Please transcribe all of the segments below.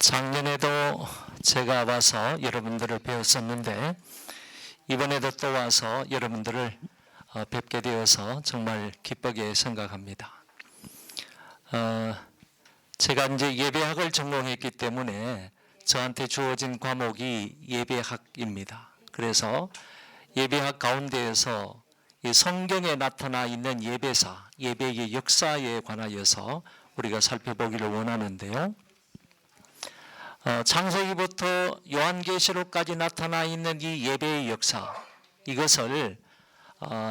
작년에도 제가 와서 여러분들을 배웠었는데 이번에도 또 와서 여러분들을 뵙게 되어서 정말 기쁘게 생각합니다. 제가 이제 예배학을 전공했기 때문에 저한테 주어진 과목이 예배학입니다. 그래서 예배학 가운데에서 이 성경에 나타나 있는 예배사, 예배의 역사에 관하여서 우리가 살펴보기를 원하는데요. 창세기부터 요한계시록까지 나타나 있는 이 예배의 역사, 이것을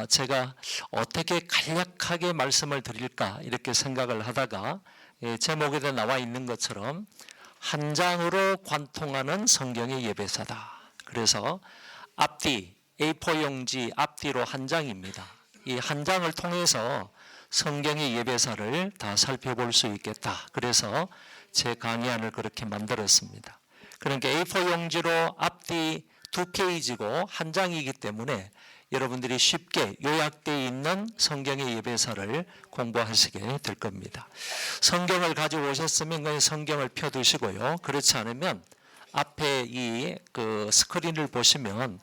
제가 어떻게 간략하게 말씀을 드릴까 이렇게 생각을 하다가 제목에도 나와 있는 것처럼 한 장으로 관통하는 성경의 예배사다. 그래서 앞뒤 A4 용지 앞뒤로 한 장입니다. 이 한 장을 통해서 성경의 예배사를 다 살펴볼 수 있겠다. 그래서 제 강의안을 그렇게 만들었습니다. 그러니까 A4 용지로 앞뒤 2페이지고 한 장이기 때문에 여러분들이 쉽게 요약되어 있는 성경의 예배사를 공부하시게 될 겁니다. 성경을 가지고 오셨으면 그냥 성경을 펴두시고요. 그렇지 않으면 앞에 이 스크린을 보시면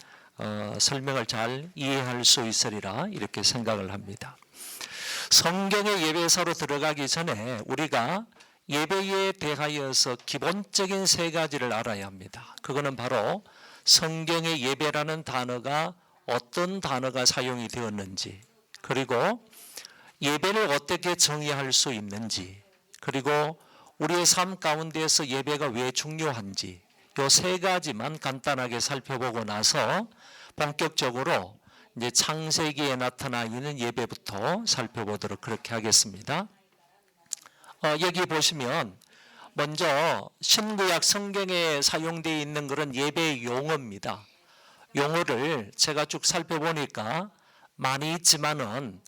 설명을 잘 이해할 수 있으리라 이렇게 생각을 합니다. 성경의 예배사로 들어가기 전에 우리가 예배에 대하여서 기본적인 세 가지를 알아야 합니다. 그거는 바로 성경의 예배라는 단어가 어떤 단어가 사용이 되었는지, 그리고 예배를 어떻게 정의할 수 있는지, 그리고 우리의 삶 가운데에서 예배가 왜 중요한지, 이 세 가지만 간단하게 살펴보고 나서 본격적으로 이제 창세기에 나타나 있는 예배부터 살펴보도록 그렇게 하겠습니다. 여기 보시면 먼저 신구약 성경에 사용되어 있는 그런 예배 용어입니다. 용어를 제가 쭉 살펴보니까 많이 있지만은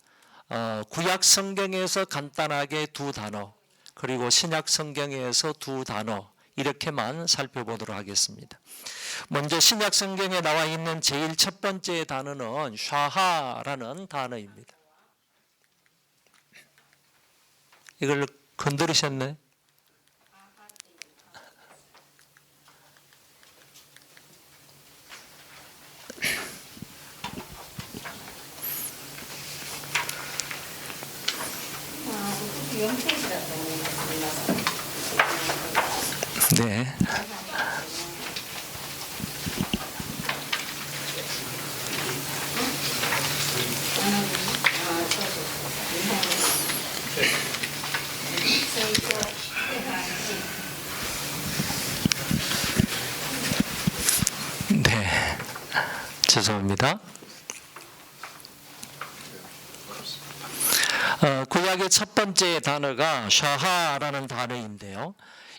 구약 성경에서 간단하게 두 단어, 그리고 신약 성경에서 두 단어 이렇게만 살펴보도록 하겠습니다. 먼저 신약 성경에 나와 있는 제일 첫 번째 단어는 샤하라는 단어입니다. 이걸 건드리셨네? 네. 네. 죄송합니다. 구약의 첫 번째 단어가 샤하라는 단어인데요.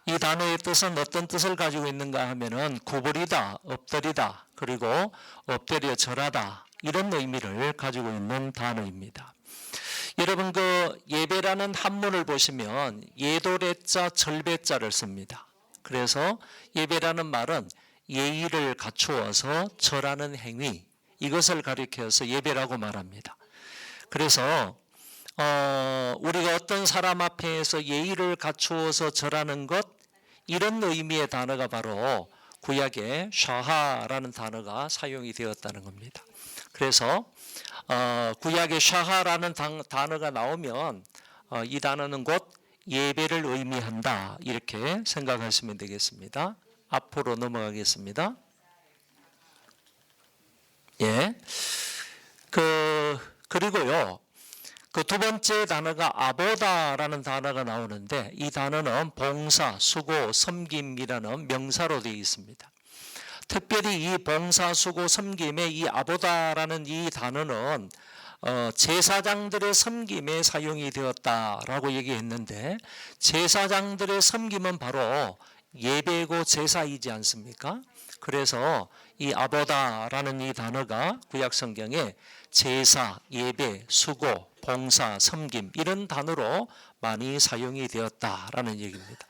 이 단어의 뜻은 어떤 뜻을 가지고 있는가 하면은 구부리다, 엎드리다, 그리고 엎드려 절하다 이런 의미를 가지고 있는 단어입니다. 여러분 예배라는 한문을 보시면 예도래자 절배자를 씁니다. 그래서 예배라는 말은 예의를 갖추어서 절하는 행위, 이것을 가리켜서 예배라고 말합니다. 그래서 우리가 어떤 사람 앞에서 예의를 갖추어서 절하는 것, 이런 의미의 단어가 바로 구약의 샤하라는 단어가 사용이 되었다는 겁니다. 그래서 구약의 샤하라는 단어가 나오면 이 단어는 곧 예배를 의미한다 이렇게 생각하시면 되겠습니다. 앞으로 넘어가겠습니다. 예. 그리고요. 그 두 번째 단어가 아보다라는 단어가 나오는데 이 단어는 봉사, 수고, 섬김이라는 명사로 되어 있습니다. 특별히 이 봉사, 수고, 섬김의 이 아보다라는 이 단어는 제사장들의 섬김에 사용이 되었다라고 얘기했는데 제사장들의 섬김은 바로 예배고 제사이지 않습니까? 그래서 이 아보다라는 이 단어가 구약 성경에 제사, 예배, 수고, 봉사, 섬김 이런 단어로 많이 사용이 되었다라는 얘기입니다.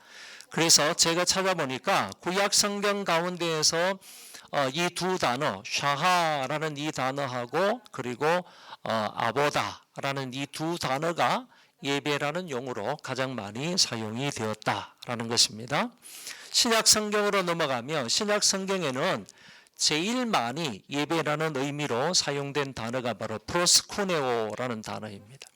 그래서 제가 찾아보니까 구약 성경 가운데에서 이 두 단어 샤하라는 이 단어하고 그리고 아보다라는 이 두 단어가 예배라는 용어로 가장 많이 사용이 되었다라는 것입니다. 신약 성경으로 넘어가면 신약 성경에는 제일 많이 예배라는 의미로 사용된 단어가 바로 프로스쿠네오라는 단어입니다.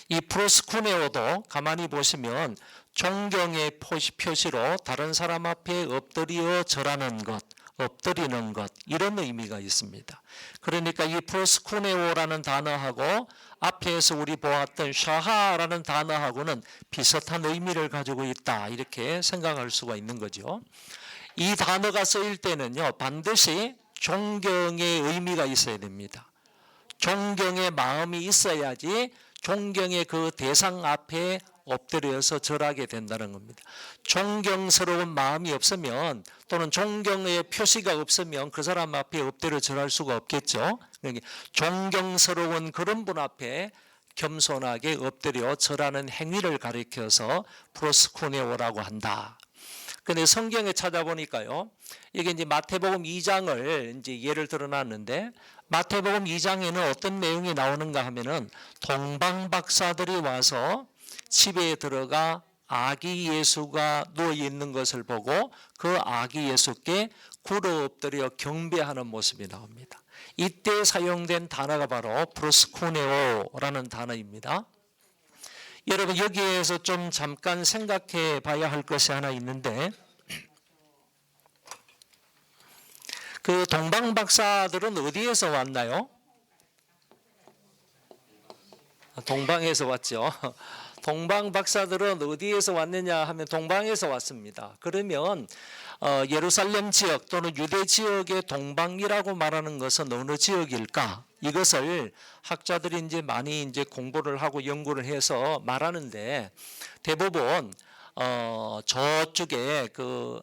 이 프로스쿠네오도 가만히 보시면 존경의 표시로 다른 사람 앞에 엎드려 절하는 것, 엎드리는 것, 이런 의미가 있습니다. 그러니까 이 프로스쿠네오라는 단어하고 앞에서 우리 보았던 샤하라는 단어하고는 비슷한 의미를 가지고 있다, 이렇게 생각할 수가 있는 거죠. 이 단어가 쓰일 때는요, 반드시 존경의 의미가 있어야 됩니다. 존경의 마음이 있어야지 존경의 그 대상 앞에 엎드려서 절하게 된다는 겁니다. 존경스러운 마음이 없으면, 또는 존경의 표시가 없으면 그 사람 앞에 엎드려 절할 수가 없겠죠. 그러니까 존경스러운 그런 분 앞에 겸손하게 엎드려 절하는 행위를 가리켜서 프로스쿠네오라고 한다. 근데 성경에 찾아보니까요, 이게 이제 마태복음 2장을 이제 예를 들어놨는데, 마태복음 2장에는 어떤 내용이 나오는가 하면은 동방박사들이 와서 집에 들어가 아기 예수가 누워 있는 것을 보고 그 아기 예수께 굴어 엎드려 경배하는 모습이 나옵니다. 이때 사용된 단어가 바로 프로스쿠네오라는 단어입니다. 여러분, 여기에서 좀 잠깐 생각해 봐야 할 것이 하나 있는데, 그 동방박사들은 어디에서 왔나요? 동방에서 왔죠. 동방박사들은 어디에서 왔느냐 하면 동방에서 왔습니다. 그러면 예루살렘 지역 또는 유대 지역의 동방이라고 말하는 것은 어느 지역일까? 이것을 학자들이 이제 많이 이제 공부를 하고 연구를 해서 말하는데, 대부분 저쪽에 그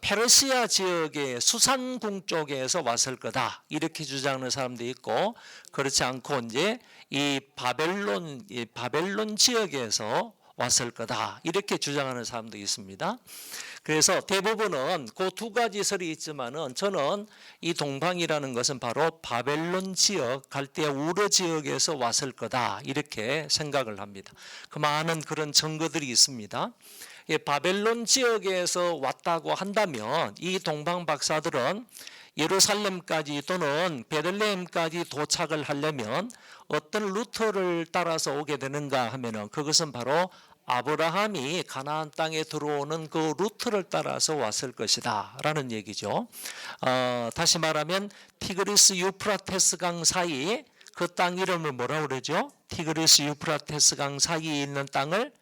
페르시아 지역의 수산궁 쪽에서 왔을 거다, 이렇게 주장하는 사람도 있고, 그렇지 않고 이제 이 바벨론 지역에서 왔을 거다, 이렇게 주장하는 사람도 있습니다. 그래서 대부분은 그 두 가지 설이 있지만은, 저는 이 동방이라는 것은 바로 바벨론 지역, 갈대아 우르 지역에서 왔을 거다, 이렇게 생각을 합니다. 그 많은 그런 증거들이 있습니다. 바벨론 지역에서 왔다고 한다면 이 동방 박사들은 예루살렘까지 또는 베들레헴까지 도착을 하려면 어떤 루트를 따라서 오게 되는가 하면은, 그것은 바로 아브라함이 가나안 땅에 들어오는 그 루트를 따라서 왔을 것이다 라는 얘기죠. 다시 말하면 티그리스 유프라테스 강 사이, 그 땅 이름을 뭐라고 그러죠? 티그리스 유프라테스 강 사이에 있는 땅을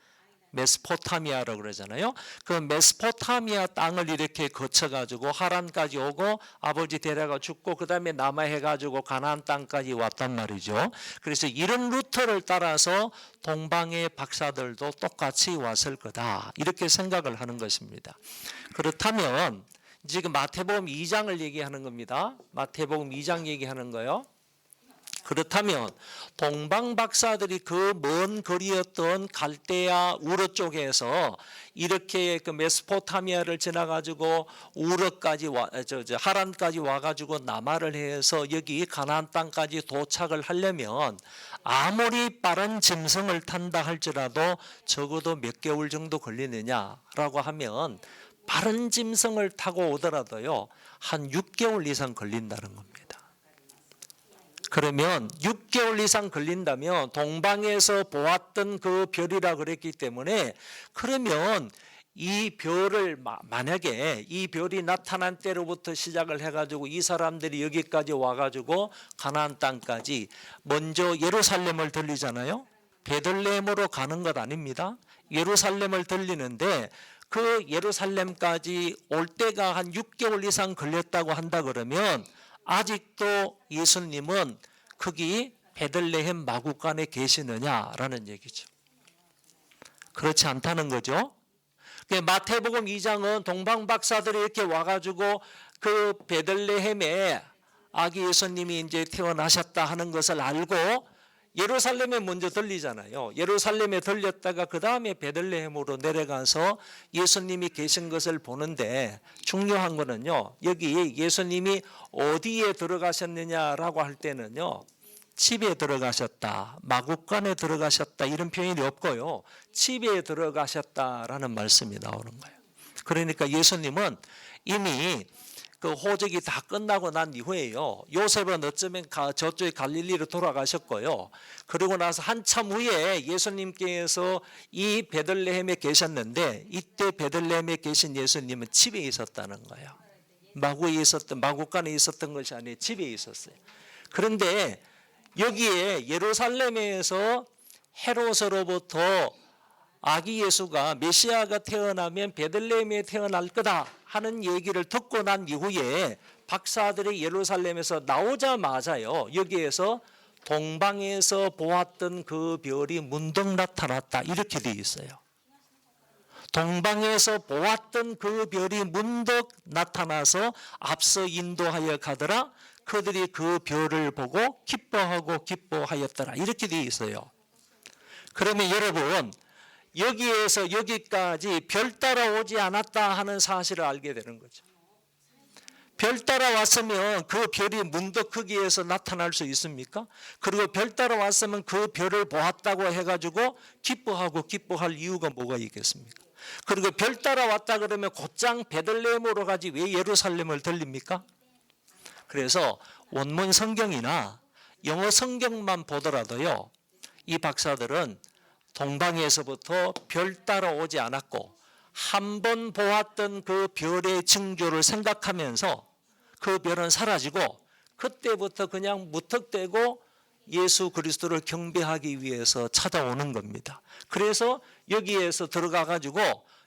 메소포타미아라고 그러잖아요. 그 메소포타미아 땅을 이렇게 거쳐가지고 하란까지 오고 아버지 데려가 죽고 그 다음에 남아해가지고 가나안 땅까지 왔단 말이죠. 그래서 이런 루트를 따라서 동방의 박사들도 똑같이 왔을 거다, 이렇게 생각을 하는 것입니다. 그렇다면 지금 마태복음 2장을 얘기하는 겁니다. 마태복음 2장 얘기하는 거요. 그렇다면 동방 박사들이 그 먼 거리였던 갈대아 우르 쪽에서 이렇게 그 메소포타미아를 지나가지고 우르까지 하란까지 와가지고 남하를 해서 여기 가나안 땅까지 도착을 하려면 아무리 빠른 짐승을 탄다 할지라도 적어도 몇 개월 정도 걸리느냐라고 하면, 빠른 짐승을 타고 오더라도요 한 6개월 이상 걸린다는 겁니다. 그러면 6개월 이상 걸린다면 동방에서 보았던 그 별이라 그랬기 때문에, 그러면 이 별을 만약에 이 별이 나타난 때로부터 시작을 해가지고 이 사람들이 여기까지 와가지고 가나안 땅까지 먼저 예루살렘을 들리잖아요. 베들레헴으로 가는 것 아닙니다. 예루살렘을 들리는데 그 예루살렘까지 올 때가 한 6개월 이상 걸렸다고 한다 그러면, 아직도 예수님은 거기 베들레헴 마구간에 계시느냐라는 얘기죠. 그렇지 않다는 거죠. 마태복음 2장은 동방 박사들이 이렇게 와가지고 그 베들레헴에 아기 예수님이 이제 태어나셨다 하는 것을 알고 예루살렘에 먼저 들리잖아요. 예루살렘에 들렸다가 그 다음에 베들레헴으로 내려가서 예수님이 계신 것을 보는데, 중요한 거는요, 여기 예수님이 어디에 들어가셨느냐라고 할 때는요, 집에 들어가셨다, 마구간에 들어가셨다 이런 표현이 없고요. 집에 들어가셨다라는 말씀이 나오는 거예요. 그러니까 예수님은 이미 그 호적이 다 끝나고 난 이후에요. 요셉은 어쩌면 저쪽에 갈릴리로 돌아가셨고요. 그리고 나서 한참 후에 예수님께서 이 베들레헴에 계셨는데 이때 베들레헴에 계신 예수님은 집에 있었다는 거예요. 마구간에 있었던 것이 아니라 집에 있었어요. 그런데 여기에 예루살렘에서 헤롯으로부터 아기 예수가 메시아가 태어나면 베들레헴에 태어날 거다 하는 얘기를 듣고 난 이후에 박사들이 예루살렘에서 나오자마자요, 여기에서 동방에서 보았던 그 별이 문득 나타났다 이렇게 되어 있어요. 동방에서 보았던 그 별이 문득 나타나서 앞서 인도하여 가더라. 그들이 그 별을 보고 기뻐하고 기뻐하였더라 이렇게 되어 있어요. 그러면 여러분, 여기에서 여기까지 별 따라오지 않았다 하는 사실을 알게 되는 거죠. 별 따라왔으면 그 별이 문득 거기에서 나타날 수 있습니까? 그리고 별 따라왔으면 그 별을 보았다고 해가지고 기뻐하고 기뻐할 이유가 뭐가 있겠습니까? 그리고 별 따라왔다 그러면 곧장 베들레헴으로 가지 왜 예루살렘을 들립니까? 그래서 원문 성경이나 영어 성경만 보더라도요, 이 박사들은 동방에서부터 별 따라오지 않았고 한 번 보았던 그 별의 징조를 생각하면서 그 별은 사라지고 그때부터 그냥 무턱대고 예수 그리스도를 경배하기 위해서 찾아오는 겁니다. 그래서 여기에서 들어가 가지고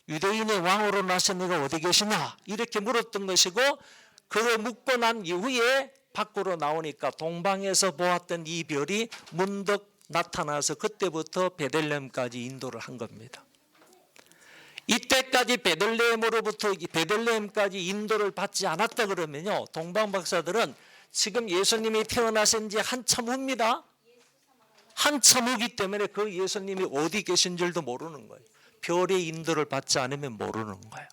유대인의 왕으로 나신 이가 어디 계시냐 이렇게 물었던 것이고, 그걸 묻고 난 이후에 밖으로 나오니까 동방에서 보았던 이 별이 문득 나타나서 그때부터 베들레헴까지 인도를 한 겁니다. 이때까지 베들레헴까지 인도를 받지 않았다 그러면요, 동방 박사들은 지금 예수님이 태어나신 지 한참 후입니다. 한참 후기 때문에 그 예수님이 어디 계신 줄도 모르는 거예요. 별의 인도를 받지 않으면 모르는 거예요.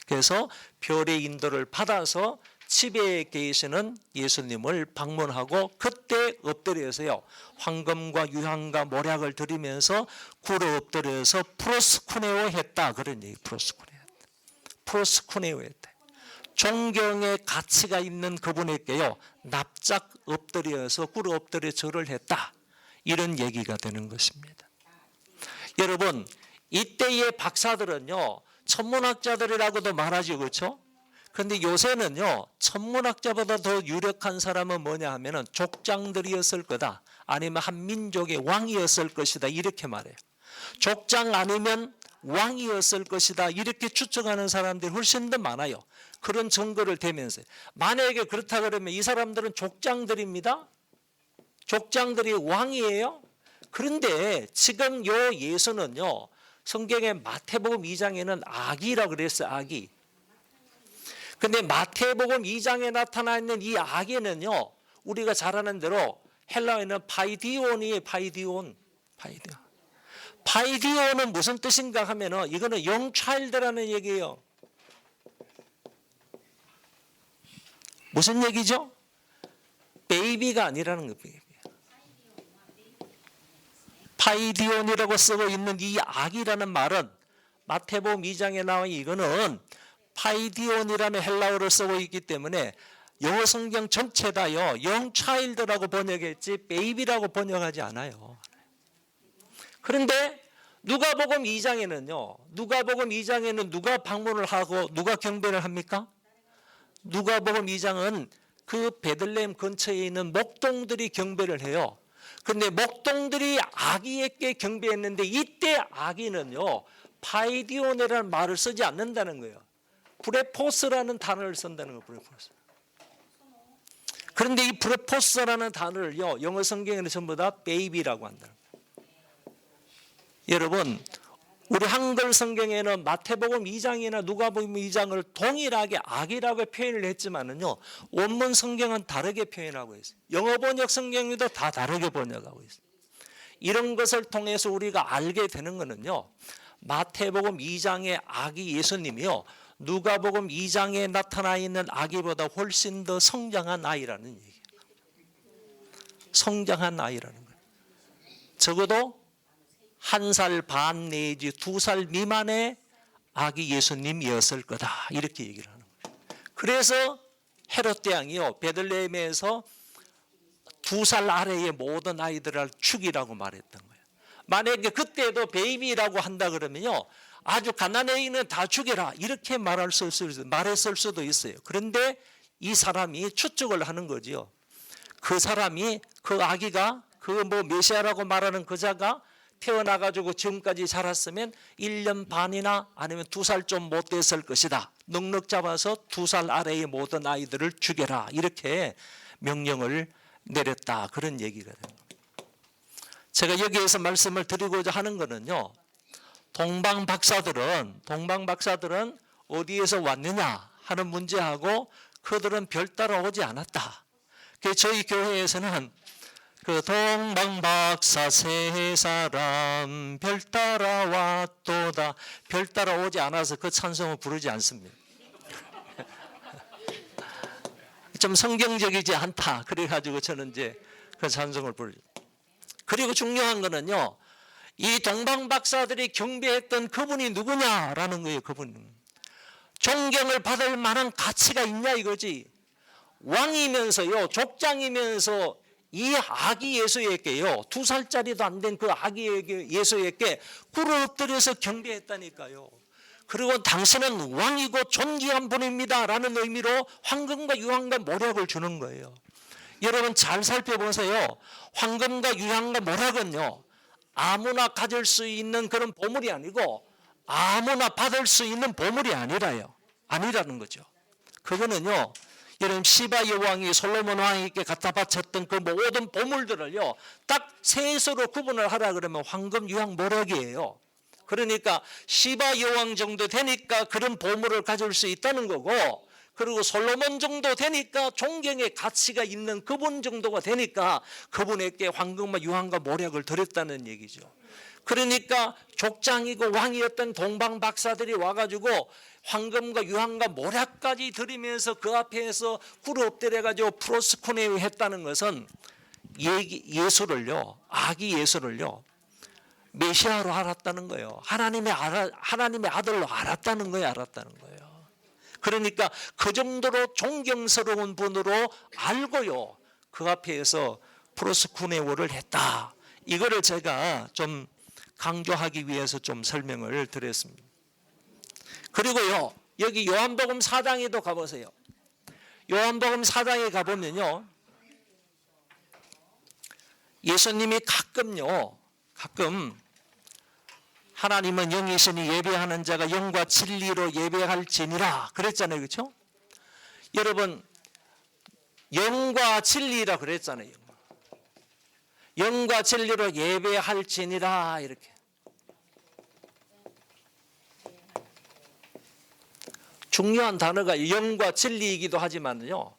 그래서 별의 인도를 받아서 집에 계시는 예수님을 방문하고 그때 엎드려서요, 황금과 유향과 모략을 드리면서 굴에 엎드려서 프로스쿠네오 했다 그런 얘기. 프로스쿠네오 했다. 존경의 가치가 있는 그분에게요 납작 엎드려서 굴에 엎드려 절을 했다 이런 얘기가 되는 것입니다. 여러분, 이때의 박사들은요 천문학자들이라고도 말하죠, 그렇죠? 그런데 요새는요 천문학자보다 더 유력한 사람은 뭐냐 하면은 족장들이었을 거다, 아니면 한 민족의 왕이었을 것이다 이렇게 말해요. 족장 아니면 왕이었을 것이다 이렇게 추측하는 사람들이 훨씬 더 많아요. 그런 증거를 대면서 만약에 그렇다 그러면 이 사람들은 족장들입니다. 족장들이 왕이에요. 그런데 지금 요 예수는요 성경의 마태복음 2장에는 아기라고 그랬어요. 아기. 근데 마태복음 2장에 나타나 있는 이 아기는요 우리가 잘 아는 대로 헬라어에는 파이디온이에요. 파이디온은 무슨 뜻인가 하면은 이거는 영차일드라는 얘기예요. 무슨 얘기죠? 베이비가 아니라는 거예요. 파이디온이라고 쓰고 있는 이 아기라는 말은 마태복음 2장에 나온 이거는 파이디온이라는 헬라어를 쓰고 있기 때문에 영어 성경 전체 다요 영차일드라고 번역했지 베이비라고 번역하지 않아요. 그런데 누가복음 2장에는 누가 방문을 하고 누가 경배를 합니까? 누가복음 2장은 그 베들레헴 근처에 있는 목동들이 경배를 해요. 그런데 목동들이 아기에게 경배했는데 이때 아기는요 파이디오네라는 말을 쓰지 않는다는 거예요. 브레포스라는 단어를 쓴다는 거예요. 브레포스. 그런데 이 브레포스라는 단어를요 영어 성경에는 전부 다 베이비라고 한다는 거예요. 여러분, 우리 한글 성경에는 마태복음 2장이나 누가복음 2장을 동일하게 아기라고 표현을 했지만은요 원문 성경은 다르게 표현하고 있어요. 영어 번역 성경도 다 다르게 번역하고 있어요. 이런 것을 통해서 우리가 알게 되는 거는요 마태복음 2장의 아기 예수님이요 누가복음 2장에 나타나 있는 아기보다 훨씬 더 성장한 아이라는 얘기예요. 성장한 아이라는 거예요. 적어도 1살 반 내지 2살 미만의 아기 예수님이었을 거다, 이렇게 얘기를 하는 거예요. 그래서 헤롯 대왕이요, 베들레헴에서 2살 아래의 모든 아이들을 죽이라고 말했던 거예요. 만약에 그때도 베이비라고 한다 그러면요, 아주 가난해 있는 다 죽여라, 이렇게 말했을 수도 있어요. 그런데 이 사람이 추측을 하는 거지요. 그 사람이, 그 아기가, 그 메시아라고 말하는 그 자가 태어나가지고 지금까지 자랐으면 1년 반이나 아니면 2살 좀 못 됐을 것이다. 넉넉 잡아서 2살 아래의 모든 아이들을 죽여라, 이렇게 명령을 내렸다, 그런 얘기가 됩니다. 제가 여기에서 말씀을 드리고자 하는 것은요, 동방 박사들은 어디에서 왔느냐 하는 문제하고 그들은 별 따라오지 않았다. 저희 교회에서는 그 동방박사 세 사람 별 따라왔도다, 별 따라오지 않아서 그 찬송을 부르지 않습니다. 좀 성경적이지 않다, 그래가지고 저는 이제 그 찬송을 부르죠. 그리고 중요한 거는요, 이 동방박사들이 경배했던 그분이 누구냐라는 거예요. 그분 존경을 받을 만한 가치가 있냐 이거지. 왕이면서요, 족장이면서 이 아기 예수에게요, 2살짜리도 안 된 그 아기 예수에게 꿇어 엎드려서 경배했다니까요. 그리고 당신은 왕이고 존귀한 분입니다 라는 의미로 황금과 유황과 모략을 주는 거예요. 여러분 잘 살펴보세요. 황금과 유황과 모략은요, 아무나 가질 수 있는 그런 보물이 아니고 아무나 받을 수 있는 보물이 아니라는 거죠. 그거는요, 여러분 시바 여왕이 솔로몬 왕에게 갖다 바쳤던 그 모든 보물들을요, 딱 셋으로 구분을 하라 그러면 황금, 유황, 모략이에요. 그러니까 시바 여왕 정도 되니까 그런 보물을 가질 수 있다는 거고, 그리고 솔로몬 정도 되니까 존경의 가치가 있는 그분 정도가 되니까 그분에게 황금과 유황과 모략을 드렸다는 얘기죠. 그러니까 족장이고 왕이었던 동방 박사들이 와가지고 황금과 유황과 모략까지 드리면서 그 앞에서 꿇어 엎드려가지고 프로스쿠네오 했다는 것은 예수를요, 아기 예수를요, 메시아로 알았다는 거예요. 하나님의 아들로 알았다는 거예요. 그러니까 그 정도로 존경스러운 분으로 알고요, 그 앞에서 프로스쿠네오를 했다. 이거를 제가 좀 강조하기 위해서 좀 설명을 드렸습니다. 그리고요, 여기 요한복음 4장에도 가보세요. 요한복음 4장에 가보면요, 예수님이 가끔 하나님은 영이시니 예배하는 자가 영과 진리로 예배할지니라 그랬잖아요. 그렇죠? 여러분 영과 진리라 그랬잖아요. 영과 진리로 예배할지니라, 이렇게. 중요한 단어가 영과 진리이기도 하지만요,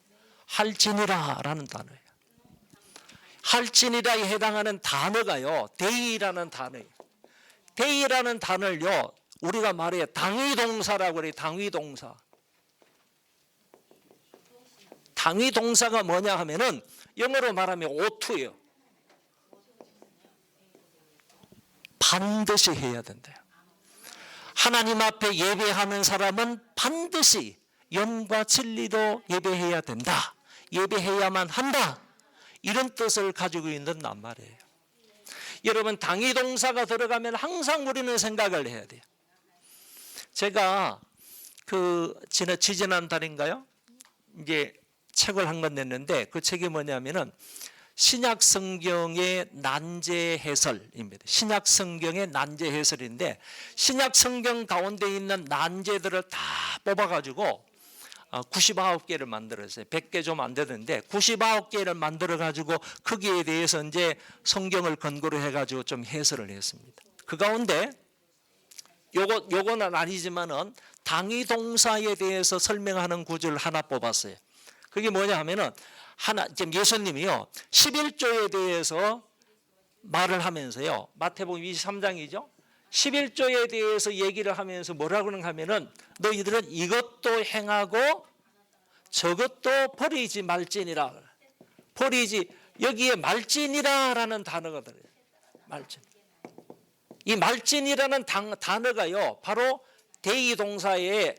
할지니라라는 단어예요. 할지니라에 해당하는 단어가요, 데이라는 단어예요. 데이라는 단어를요, 우리가 말해 당위동사라고 그래요. 당위동사. 당위동사가 뭐냐 하면은 영어로 말하면 oughto예요. 반드시 해야 된대요. 하나님 앞에 예배하는 사람은 반드시 영과 진리로 예배해야 된다. 예배해야만 한다. 이런 뜻을 가지고 있는 낱말이에요. 여러분 당위동사가 들어가면 항상 우리는 생각을 해야 돼요. 제가 지난 달인가요? 이제 책을 한 권 냈는데 그 책이 뭐냐면은 신약 성경의 난제 해설입니다. 신약 성경의 난제 해설인데 신약 성경 가운데 있는 난제들을 다 뽑아가지고 99개를 만들었어요. 100개 좀 안 되는데 99개를 만들어가지고 거기에 대해서 이제 성경을 근거로 해가지고 좀 해설을 했습니다. 그 가운데 요거는 아니지만은 당위동사에 대해서 설명하는 구절을 하나 뽑았어요. 그게 뭐냐 하면은 지금 예수님이요 11조에 대해서 말을 하면서요, 마태복음 23장이죠. 11조에 대해서 얘기를 하면서 뭐라고 하면은 너희들은 이것도 행하고 저것도 버리지 말지니라. 버리지 여기에 말진이라는 단어가 들어요. 말진. 이 말진이라는 단어가요, 바로 대의 동사의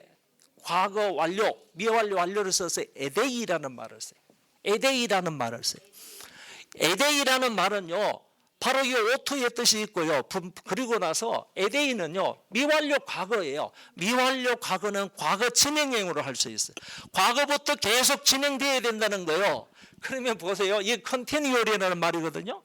과거 완료, 미완료 완료를 써서 에데이라는 말을 써요. 에데이라는 말을 써요. 에데이라는 말은요, 바로 이 오토의 뜻이 있고요. 그리고 나서 에데이는요, 미완료 과거예요. 미완료 과거는 과거 진행형으로 할 수 있어요. 과거부터 계속 진행돼야 된다는 거예요. 그러면 보세요. 이게 컨티뉴얼이라는 말이거든요.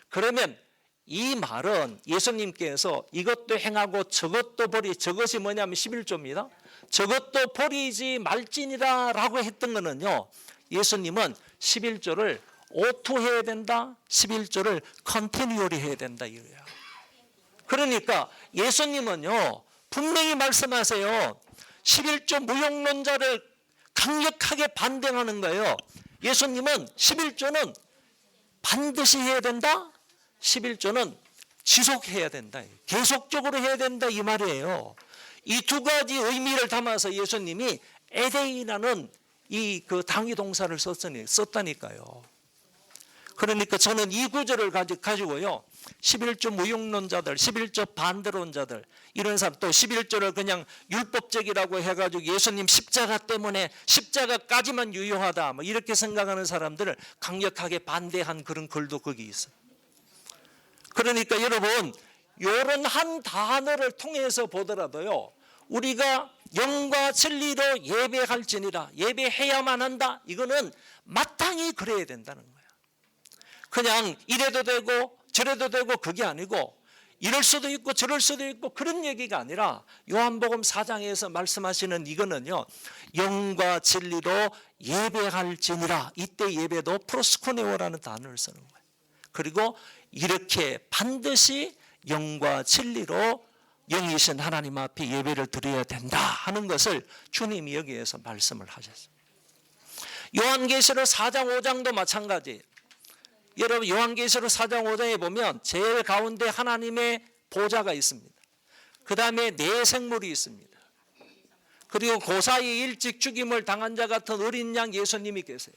그러면 이 말은 예수님께서 이것도 행하고 저것도 버리, 저것이 뭐냐면 11조입니다. 저것도 버리지 말지니라 라고 했던 거는요, 예수님은 11조를 오토해야 된다, 11조를 컨티뉴얼이 해야 된다 이거예요. 그러니까 예수님은요, 분명히 말씀하세요. 11조 무용론자를 강력하게 반대하는 거예요. 예수님은 11조는 반드시 해야 된다, 11조는 지속해야 된다, 계속적으로 해야 된다 이 말이에요. 이 두 가지 의미를 담아서 예수님이 에데이라는 이 그 당위 동사를 썼다니까요. 그러니까 저는 이 구절을 가지고요, 11조 무용론자들, 11조 반대론자들, 이런 사람, 또 11조를 그냥 율법적이라고 해가지고 예수님 십자가 때문에 십자가까지만 유효하다, 뭐 이렇게 생각하는 사람들을 강력하게 반대한 그런 글도 거기 있어요. 그러니까 여러분, 이런 한 단어를 통해서 보더라도요, 우리가 영과 진리로 예배할지니라, 예배해야만 한다, 이거는 마땅히 그래야 된다는 거예요. 그냥 이래도 되고 저래도 되고 그게 아니고, 이럴 수도 있고 저럴 수도 있고 그런 얘기가 아니라 요한복음 4장에서 말씀하시는 이거는요, 영과 진리로 예배할지니라, 이때 예배도 프로스코네오라는 단어를 쓰는 거예요. 그리고 이렇게 반드시 영과 진리로 영이신 하나님 앞에 예배를 드려야 된다 하는 것을 주님이 여기에서 말씀을 하셨어요. 요한계시록 4장 5장도 마찬가지예요. 여러분, 요한계시록 4장 5장에 보면 제일 가운데 하나님의 보좌가 있습니다. 그 다음에 네 생물이 있습니다. 그리고 그 사이에 일찍 죽임을 당한 자 같은 어린 양 예수님이 계세요.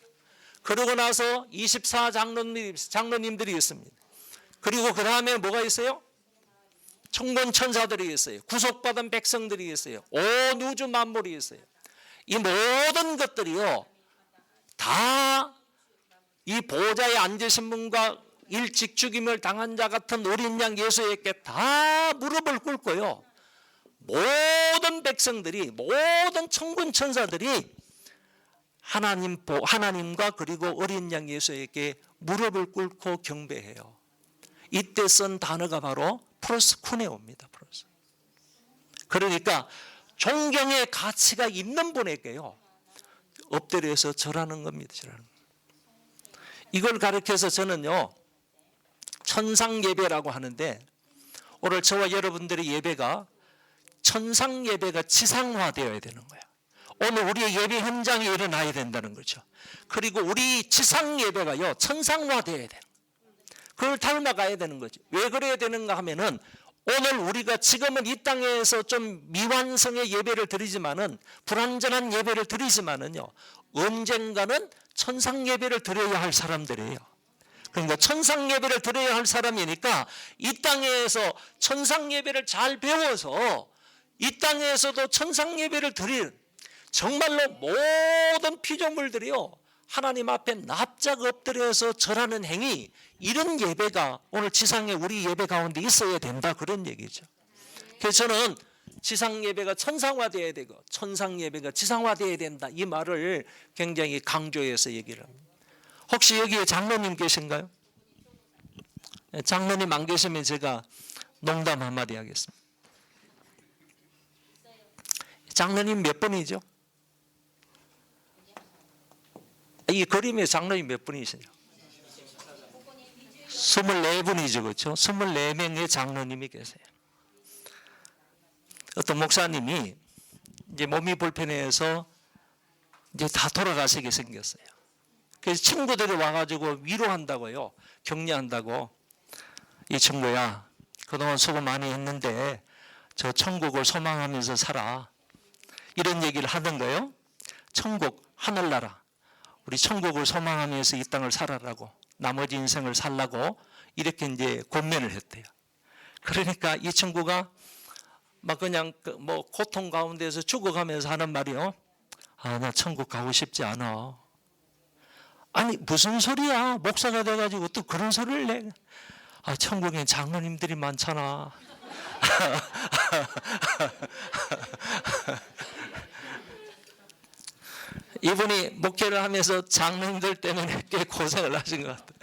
그러고 나서 24 장로님들이 있습니다. 그리고 그 다음에 뭐가 있어요? 천군 천사들이 있어요. 구속받은 백성들이 있어요. 온 우주 만물이 있어요. 이 모든 것들이요, 다 이 보좌에 앉으신 분과 일찍 죽임을 당한 자 같은 어린 양 예수에게 다 무릎을 꿇고요, 모든 백성들이, 모든 천군 천사들이 하나님과 그리고 어린 양 예수에게 무릎을 꿇고 경배해요. 이때 쓴 단어가 바로 프로스쿠네오입니다. 그러니까 존경의 가치가 있는 분에게요, 엎드려서 절하는 겁니다. 절하는 겁니다. 이걸 가르쳐서 저는요, 천상 예배라고 하는데, 오늘 저와 여러분들의 예배가, 천상 예배가 지상화되어야 되는 거예요. 오늘 우리의 예배 현장에 일어나야 된다는 거죠. 그리고 우리 지상 예배가요, 천상화되어야 돼요. 그걸 닮아가야 되는 거죠. 왜 그래야 되는가 하면은, 오늘 우리가 지금은 이 땅에서 좀 미완성의 예배를 드리지만은, 불완전한 예배를 드리지만은요, 언젠가는 천상 예배를 드려야 할 사람들이에요. 그러니까 천상 예배를 드려야 할 사람이니까 이 땅에서 천상 예배를 잘 배워서 이 땅에서도 천상 예배를 드릴, 정말로 모든 피조물들이요, 하나님 앞에 납작 엎드려서 절하는 행위, 이런 예배가 오늘 지상에 우리 예배 가운데 있어야 된다, 그런 얘기죠. 그래서 저는 지상 예배가 천상화되어야 되고 천상 예배가 지상화되어야 된다, 이 말을 굉장히 강조해서 얘기를 합니다. 혹시 여기에 장로님 계신가요? 장로님 안 계시면 제가 농담 한마디 하겠습니다. 장로님 몇 분이죠? 이 그림에 장로님 몇 분이시냐? 24분이죠. 그렇죠? 24명의 장로님이 계세요. 어떤 목사님이 이제 몸이 불편해서 이제 다 돌아가시게 생겼어요. 그래서 친구들이 와가지고 위로한다고요. 격려한다고. 이 친구야, 그동안 수고 많이 했는데 저 천국을 소망하면서 살아. 이런 얘기를 하던 거예요. 천국, 하늘나라. 우리 천국을 소망하면서 이 땅을 살아라고 나머지 인생을 살라고 이렇게 이제 권면을 했대요. 그러니까 이 친구가 막 그냥 뭐 고통 가운데서 죽어가면서 하는 말이요. 아, 나 천국 가고 싶지 않아. 아니 무슨 소리야? 목사가 돼가지고 또 그런 소리를 내. 아, 천국엔 장로님들이 많잖아. 이분이 목회를 하면서 장로님들 때문에 꽤 고생을 하신 것 같아요.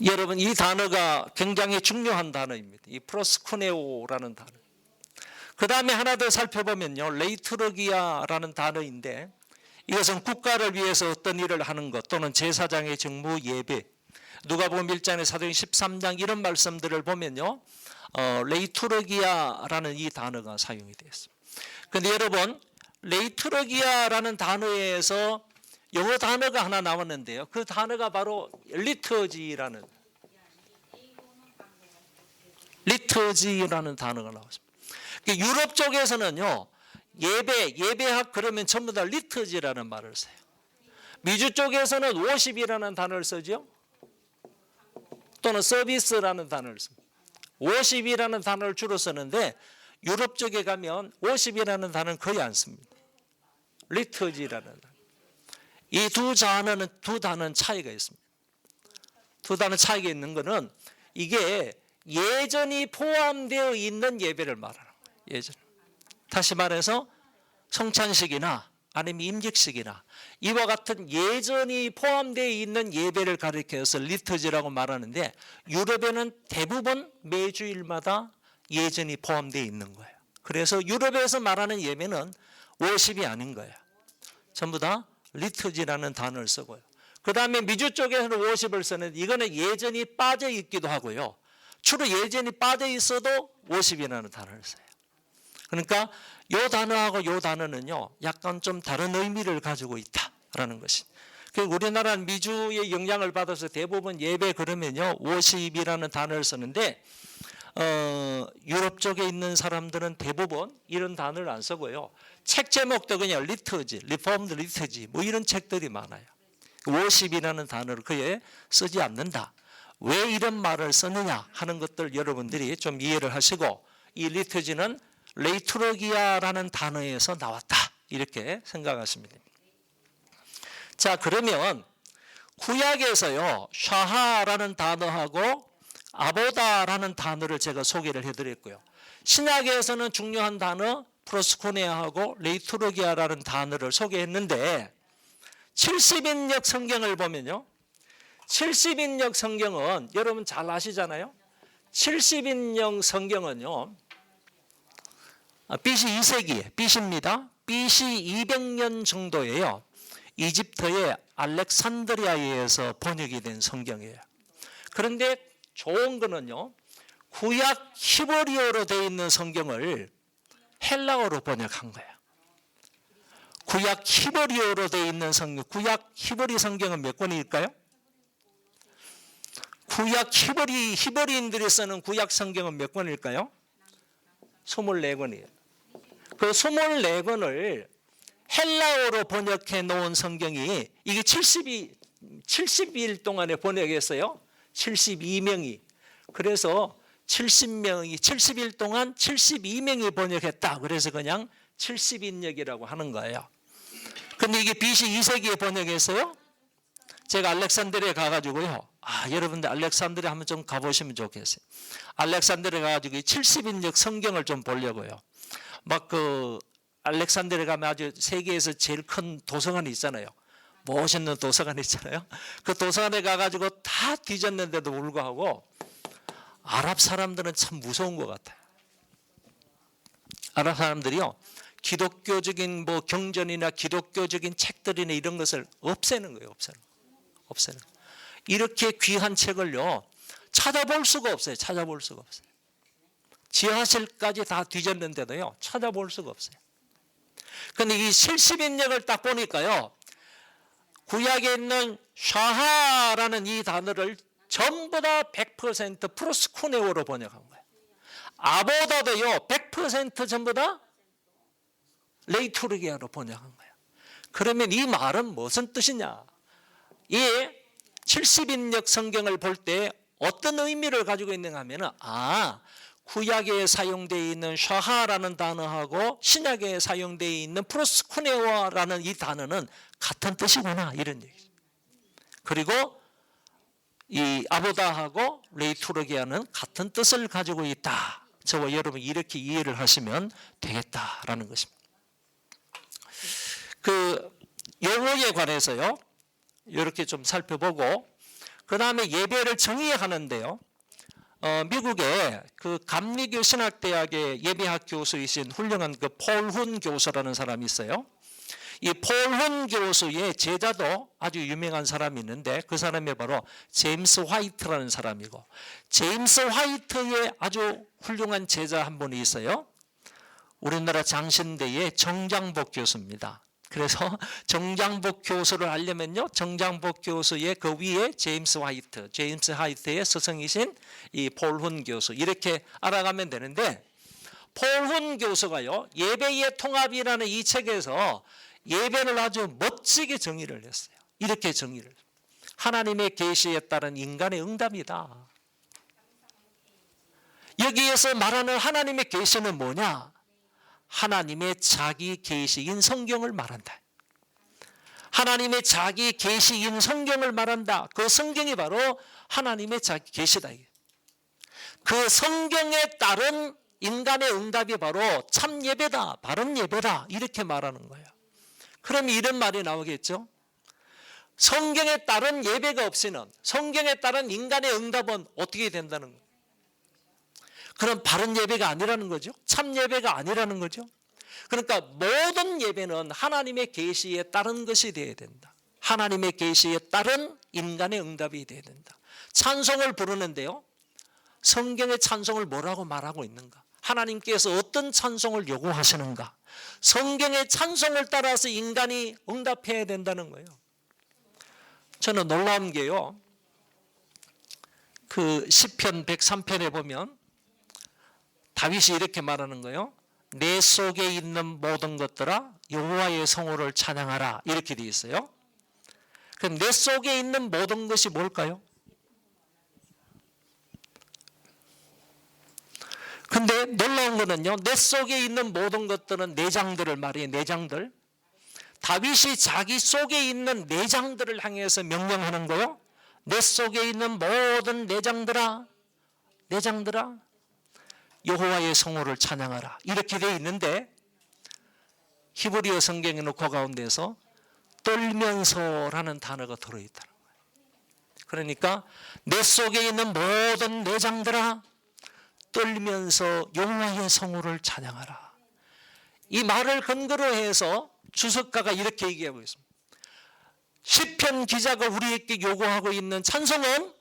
여러분, 이 단어가 굉장히 중요한 단어입니다. 이 프로스쿠네오라는 단어. 그 다음에 하나 더 살펴보면요, 레이트로기아라는 단어인데, 이것은 국가를 위해서 어떤 일을 하는 것 또는 제사장의 직무, 예배, 누가복음 1장의 사도행 13장 이런 말씀들을 보면요, 레이투르기아라는 이 단어가 사용이 되어 있습니다. 그런데 여러분, 레이투르기아라는 단어에서 영어 단어가 하나 나왔는데요. 그 단어가 바로 리터지라는 단어가 나왔습니다. 유럽 쪽에서는요, 예배학 그러면 전부 다 리터지라는 말을 써요. 미주 쪽에서는 워십이라는 단어를 쓰죠. 또는 서비스라는 단어를 씁니다. 워십이라는 단어를 주로 쓰는데 유럽 쪽에 가면 워십이라는 단어는 거의 안 씁니다. 리터지라는 단어. 이 두 단어는 차이가 있습니다. 두 단어 차이가 있는 것은 이게 예전이 포함되어 있는 예배를 말하는 거예요. 예전. 다시 말해서 성찬식이나 아니면 임직식이나 이와 같은 예전이 포함되어 있는 예배를 가리켜서 리터지라고 말하는데 유럽에는 대부분 매주일마다 예전이 포함되어 있는 거예요. 그래서 유럽에서 말하는 예배는 워십이 아닌 거예요. 전부 다 리터지라는 단어를 쓰고요. 그 다음에 미주 쪽에서는 워십을 쓰는데 이거는 예전이 빠져 있기도 하고요. 주로 예전이 빠져 있어도 워십이라는 단어를 써요. 그러니까 이 단어하고 이 단어는요, 약간 좀 다른 의미를 가지고 있다라는 것이. 우리나라는 미주의 영향을 받아서 대부분 예배 그러면요, 워십이라는 단어를 쓰는데, 유럽 쪽에 있는 사람들은 대부분 이런 단어를 안 쓰고요. 책 제목도 그냥 리터지, 리폼드 리터지, 뭐 이런 책들이 많아요. 워십이라는 단어를 그에 쓰지 않는다. 왜 이런 말을 쓰느냐 하는 것들 여러분들이 좀 이해를 하시고, 이 리터지는 레이투르기아라는 단어에서 나왔다 이렇게 생각하시면 됩니다. 자, 그러면 구약에서요, 샤하라는 단어하고 아보다라는 단어를 제가 소개를 해드렸고요. 신약에서는 중요한 단어 프로스코네아하고 레이투르기아라는 단어를 소개했는데 70인역 성경을 보면요, 70인역 성경은 여러분 잘 아시잖아요. 70인역 성경은요, BC 2세기에, BC입니다. BC 200년 정도예요. 이집트의 알렉산드리아에서 번역이 된 성경이에요. 그런데 좋은 거는요, 구약 히브리어로 되어 있는 성경을 헬라어로 번역한 거예요. 구약 히브리어로 되어 있는 성경, 구약 히브리 성경은 몇 권일까요? 구약 히브리인들이 쓰는 구약 성경은 몇 권일까요? 24권이에요. 그 24권을 헬라어로 번역해 놓은 성경이 이게 70일 동안에 번역했어요. 72명이. 그래서 70일 동안 72명이 번역했다. 그래서 그냥 70인역이라고 하는 거예요. 근데 이게 BC 2세기에 번역했어요. 제가 알렉산드리아에 가가지고요. 여러분들 알렉산드리아 한번 좀 가보시면 좋겠어요. 알렉산드리아에 가가지고 70인역 성경을 좀 보려고요. 막 알렉산드리아 가면 아주 세계에서 제일 큰 도서관이 있잖아요. 멋있는 도서관이 있잖아요. 그 도서관에 가가지고 다 뒤졌는데도 불구하고 아랍 사람들은 참 무서운 것 같아요. 아랍 사람들이요, 기독교적인 뭐 경전이나 기독교적인 책들이나 이런 것을 없애는 거예요. 없애는. 이렇게 귀한 책을요, 찾아볼 수가 없어요. 찾아볼 수가 없어요. 지하실까지 다 뒤졌는데도요, 찾아볼 수가 없어요. 그런데 이 70인역을 딱 보니까요, 구약에 있는 샤하라는 이 단어를 전부 다 100% 프로스쿠네오로 번역한 거예요. 아보다도요, 100% 전부 다 레이투르기아로 번역한 거야. 그러면 이 말은 무슨 뜻이냐? 이 70인역 성경을 볼 때 어떤 의미를 가지고 있는가 하면은 구약에 사용되어 있는 샤하라는 단어하고 신약에 사용되어 있는 프로스쿠네오라는 이 단어는 같은 뜻이구나 이런 얘기죠. 그리고 이 아보다하고 레이투르기아는 같은 뜻을 가지고 있다. 저와 여러분 이렇게 이해를 하시면 되겠다라는 것입니다. 그 용어에 관해서요. 이렇게 좀 살펴보고 그 다음에 예배를 정의하는데요. 미국의 그 감리교 신학대학의 예배학 교수이신 훌륭한 그 폴훈 교수라는 사람이 있어요. 이 폴훈 교수의 제자도 아주 유명한 사람이 있는데 그 사람이 바로 제임스 화이트라는 사람이고 제임스 화이트의 아주 훌륭한 제자 한 분이 있어요. 우리나라 장신대의 정장복 교수입니다. 그래서 정장복 교수를 하려면요, 정장복 교수의 그 위에 제임스 화이트의 스승이신 이 폴훈 교수 이렇게 알아가면 되는데 폴훈 교수가요 예배의 통합이라는 이 책에서 예배를 아주 멋지게 정의를 했어요. 이렇게 정의를 하나님의 계시에 따른 인간의 응답이다. 여기에서 말하는 하나님의 계시는 뭐냐? 하나님의 자기 계시인 성경을 말한다. 하나님의 자기 계시인 성경을 말한다. 그 성경이 바로 하나님의 자기 계시다. 그 성경에 따른 인간의 응답이 바로 참 예배다, 바른 예배다 이렇게 말하는 거예요. 그럼 이런 말이 나오겠죠. 성경에 따른 예배가 없이는 성경에 따른 인간의 응답은 어떻게 된다는 거예요? 그럼 바른 예배가 아니라는 거죠. 참 예배가 아니라는 거죠. 그러니까 모든 예배는 하나님의 계시에 따른 것이 되어야 된다. 하나님의 계시에 따른 인간의 응답이 되어야 된다. 찬송을 부르는데요. 성경의 찬송을 뭐라고 말하고 있는가? 하나님께서 어떤 찬송을 요구하시는가? 성경의 찬송을 따라서 인간이 응답해야 된다는 거예요. 저는 놀라운 게요. 그 시편 103편에 보면 다윗이 이렇게 말하는 거예요. 내 속에 있는 모든 것들아 여호와의 성호를 찬양하라 이렇게 되어 있어요. 그럼 내 속에 있는 모든 것이 뭘까요? 근데 놀라운 거는요. 내 속에 있는 모든 것들은 내장들을 말해요. 내장들. 다윗이 자기 속에 있는 내장들을 향해서 명령하는 거예요. 내 속에 있는 모든 내장들아 여호와의 성호를 찬양하라 이렇게 되어 있는데 히브리어 성경에는 그 가운데서 떨면서라는 단어가 들어있다는 거예요. 그러니까 내 속에 있는 모든 내장들아 떨면서 여호와의 성호를 찬양하라. 이 말을 근거로 해서 주석가가 이렇게 얘기하고 있습니다. 시편 기자가 우리에게 요구하고 있는 찬송은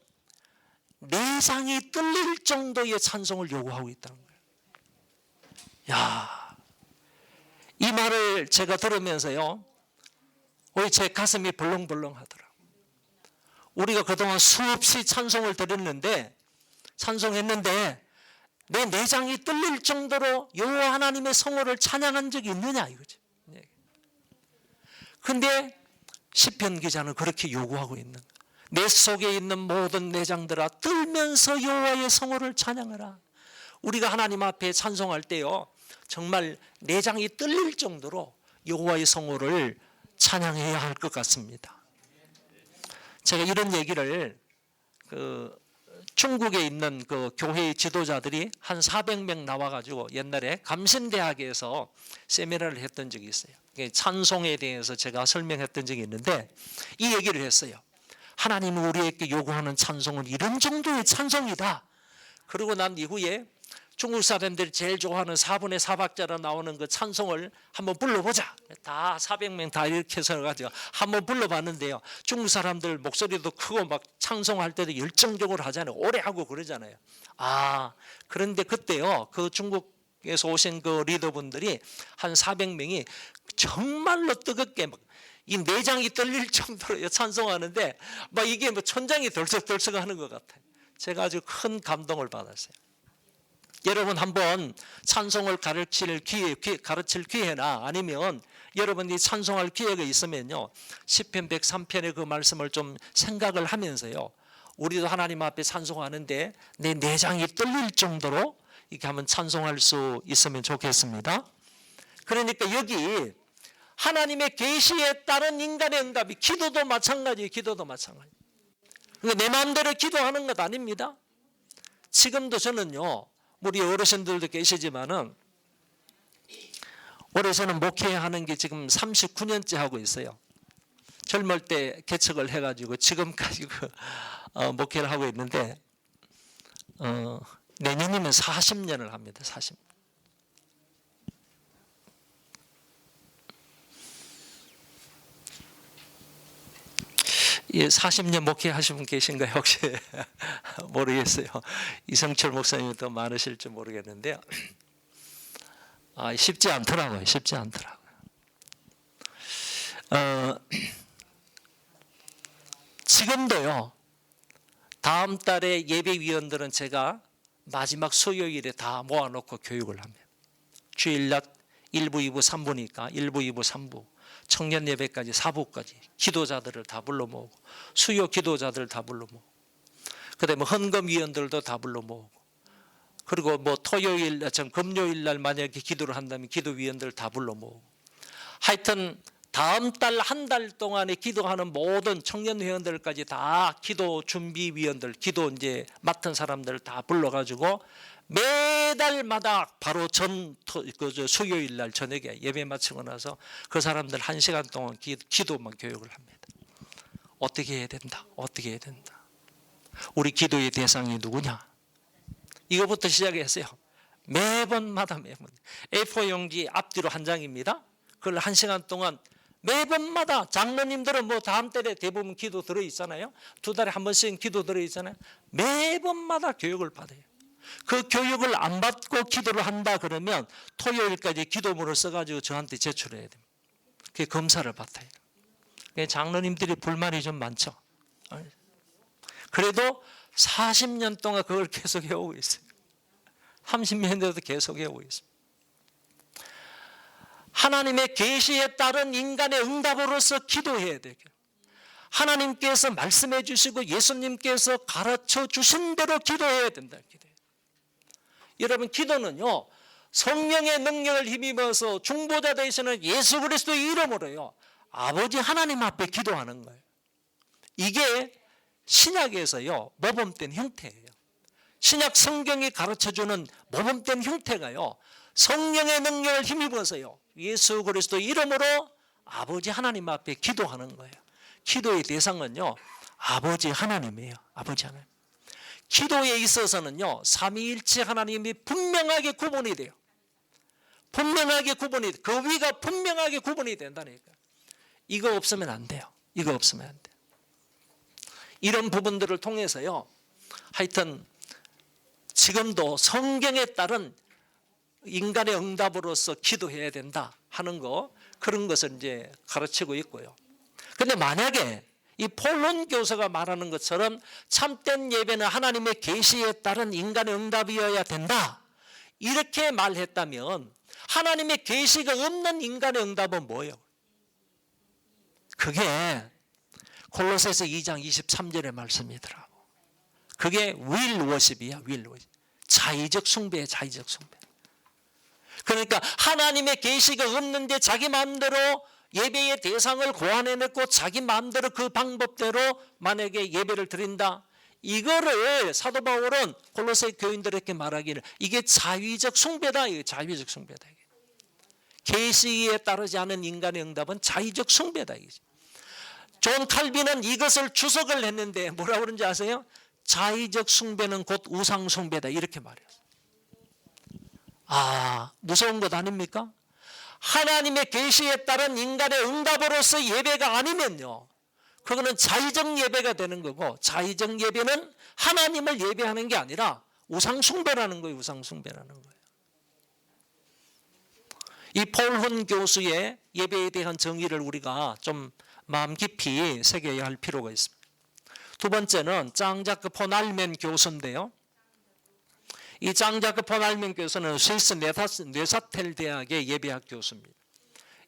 내장이 떨릴 정도의 찬송을 요구하고 있다는 거예요. 야, 이 말을 제가 들으면서요, 제 가슴이 벌렁벌렁 하더라고요. 우리가 그동안 수없이 찬송을 찬송했는데 내 내장이 떨릴 정도로 여호와 하나님의 성호를 찬양한 적이 있느냐 이거죠. 그런데 시편 기자는 그렇게 요구하고 있는 거예요. 내 속에 있는 모든 내장들아 떨면서 여호와의 성호를 찬양하라. 우리가 하나님 앞에 찬송할 때요 정말 내장이 떨릴 정도로 여호와의 성호를 찬양해야 할 것 같습니다. 제가 이런 얘기를 중국에 있는 그 교회의 지도자들이 한 400명 나와가지고 옛날에 감신대학에서 세미나를 했던 적이 있어요. 찬송에 대해서 제가 설명했던 적이 있는데 이 얘기를 했어요. 하나님이 우리에게 요구하는 찬송은 이런 정도의 찬송이다. 그러고 난 이후에 중국 사람들이 제일 좋아하는 4분의 4박자로 나오는 그 찬송을 한번 불러보자. 다 400명 다 이렇게 서가지고 한번 불러봤는데요. 중국 사람들 목소리도 크고 막 찬송할 때도 열정적으로 하잖아요. 오래 하고 그러잖아요. 그런데 그때요. 그 중국에서 오신 그 리더분들이 한 400명이 정말로 뜨겁게 막 이 내장이 떨릴 정도로 찬송하는데 막 이게 뭐 천장이 덜썩덜썩 하는 것 같아요. 제가 아주 큰 감동을 받았어요. 여러분 한번 찬송을 가르칠 기회나 아니면 여러분이 찬송할 기회가 있으면요, 시편 103편의 그 말씀을 좀 생각을 하면서요, 우리도 하나님 앞에 찬송하는데 내 내장이 떨릴 정도로 이렇게 한번 찬송할 수 있으면 좋겠습니다. 그러니까 여기 하나님의 계시에 따른 인간의 응답이, 기도도 마찬가지예요. 기도도 마찬가지. 그러니까 내 마음대로 기도하는 것 아닙니다. 지금도 저는요, 우리 어르신들도 계시지만은 올해 저는 목회하는 게 지금 39년째 하고 있어요. 젊을 때 개척을 해가지고 지금까지 목회를 하고 있는데 내년이면 40년을 합니다. 40년. 예, 40년 목회하신 분 계신가요? 혹시 모르겠어요. 이성철 목사님이 더 많으실지 모르겠는데요. 쉽지 않더라고요. 쉽지 않더라고요. 지금도요, 다음 달에 예배위원들은 제가 마지막 수요일에 다 모아놓고 교육을 합니다. 주일낮 1부, 2부, 3부니까 1부, 2부, 3부, 청년 예배까지 4부까지 기도자들을 다 불러 모으고, 수요 기도자들 다 불러 모으고, 그다음에 헌금위원들도 다 불러 모으고, 그리고 뭐 토요일, 금요일 날 만약에 기도를 한다면 기도위원들 다 불러 모으고, 하여튼 다음 달 한 달 동안에 기도하는 모든 청년 회원들까지 다 기도 준비위원들, 기도 이제 맡은 사람들 다 불러가지고 매달마다 바로 수요일 날 저녁에 예배 마치고 나서 그 사람들 1시간 동안 기도만 교육을 합니다. 어떻게 해야 된다, 어떻게 해야 된다. 우리 기도의 대상이 누구냐? 이거부터 시작했어요. 매번 A4 용지 앞뒤로 한 장입니다. 그걸 1시간 동안 매번마다, 장로님들은 뭐 다음 달에 대부분 기도 들어있잖아요. 2달에 한 번씩 기도 들어있잖아요. 매번마다 교육을 받아요. 그 교육을 안 받고 기도를 한다 그러면 토요일까지 기도문을 써가지고 저한테 제출해야 됩니다. 그게 검사를 받아요. 장로님들이 불만이 좀 많죠. 그래도 40년 동안 그걸 계속 해오고 있어요. 30년 돼도 계속 해오고 있습니다. 하나님의 계시에 따른 인간의 응답으로서 기도해야 돼요. 하나님께서 말씀해 주시고 예수님께서 가르쳐 주신 대로 기도해야 된다. 여러분, 기도는요, 성령의 능력을 힘입어서 중보자 되시는 예수 그리스도의 이름으로요, 아버지 하나님 앞에 기도하는 거예요. 이게 신약에서요, 모범된 형태예요. 신약 성경이 가르쳐주는 모범된 형태가요, 성령의 능력을 힘입어서요, 예수 그리스도 이름으로 아버지 하나님 앞에 기도하는 거예요. 기도의 대상은요, 아버지 하나님이에요. 아버지 하나님. 기도에 있어서는요, 삼위일체 하나님이 분명하게 구분이 돼요. 분명하게 구분이 돼요. 그 위가 분명하게 구분이 된다니까. 이거 없으면 안 돼요. 이거 없으면 안 돼요. 이런 부분들을 통해서요, 하여튼 지금도 성경에 따른 인간의 응답으로서 기도해야 된다 하는 거, 그런 것을 이제 가르치고 있고요. 근데 만약에 이 폴론 교수가 말하는 것처럼 참된 예배는 하나님의 계시에 따른 인간의 응답이어야 된다, 이렇게 말했다면 하나님의 계시가 없는 인간의 응답은 뭐예요? 그게 골로새서 2장 23절의 말씀이더라고. 그게 will worship이야. will worship. 자의적 숭배야. 자의적 숭배. 그러니까 하나님의 계시가 없는데 자기 마음대로 예배의 대상을 고안해놓고 자기 마음대로 그 방법대로 만약에 예배를 드린다, 이거를 사도 바울은 골로새 교인들에게 말하기를 이게 자의적 숭배다. 이게 자의적 숭배다. 계시에 따르지 않은 인간의 응답은 자의적 숭배다. 존 칼빈은 이것을 주석을 했는데 뭐라고 그런지 아세요? 자의적 숭배는 곧 우상 숭배다, 이렇게 말했어요. 무서운 것 아닙니까? 하나님의 계시에 따른 인간의 응답으로서 예배가 아니면요, 그거는 자의적 예배가 되는 거고, 자의적 예배는 하나님을 예배하는 게 아니라 우상 숭배라는 거예요. 우상 숭배라는 거예요. 이 폴훈 교수의 예배에 대한 정의를 우리가 좀 마음 깊이 새겨야 할 필요가 있습니다. 두 번째는 짱자크 폰 알멘 교수인데요, 이 장 자크 폰 알멘 교수는 스위스 뇌사텔 대학의 예배학 교수입니다.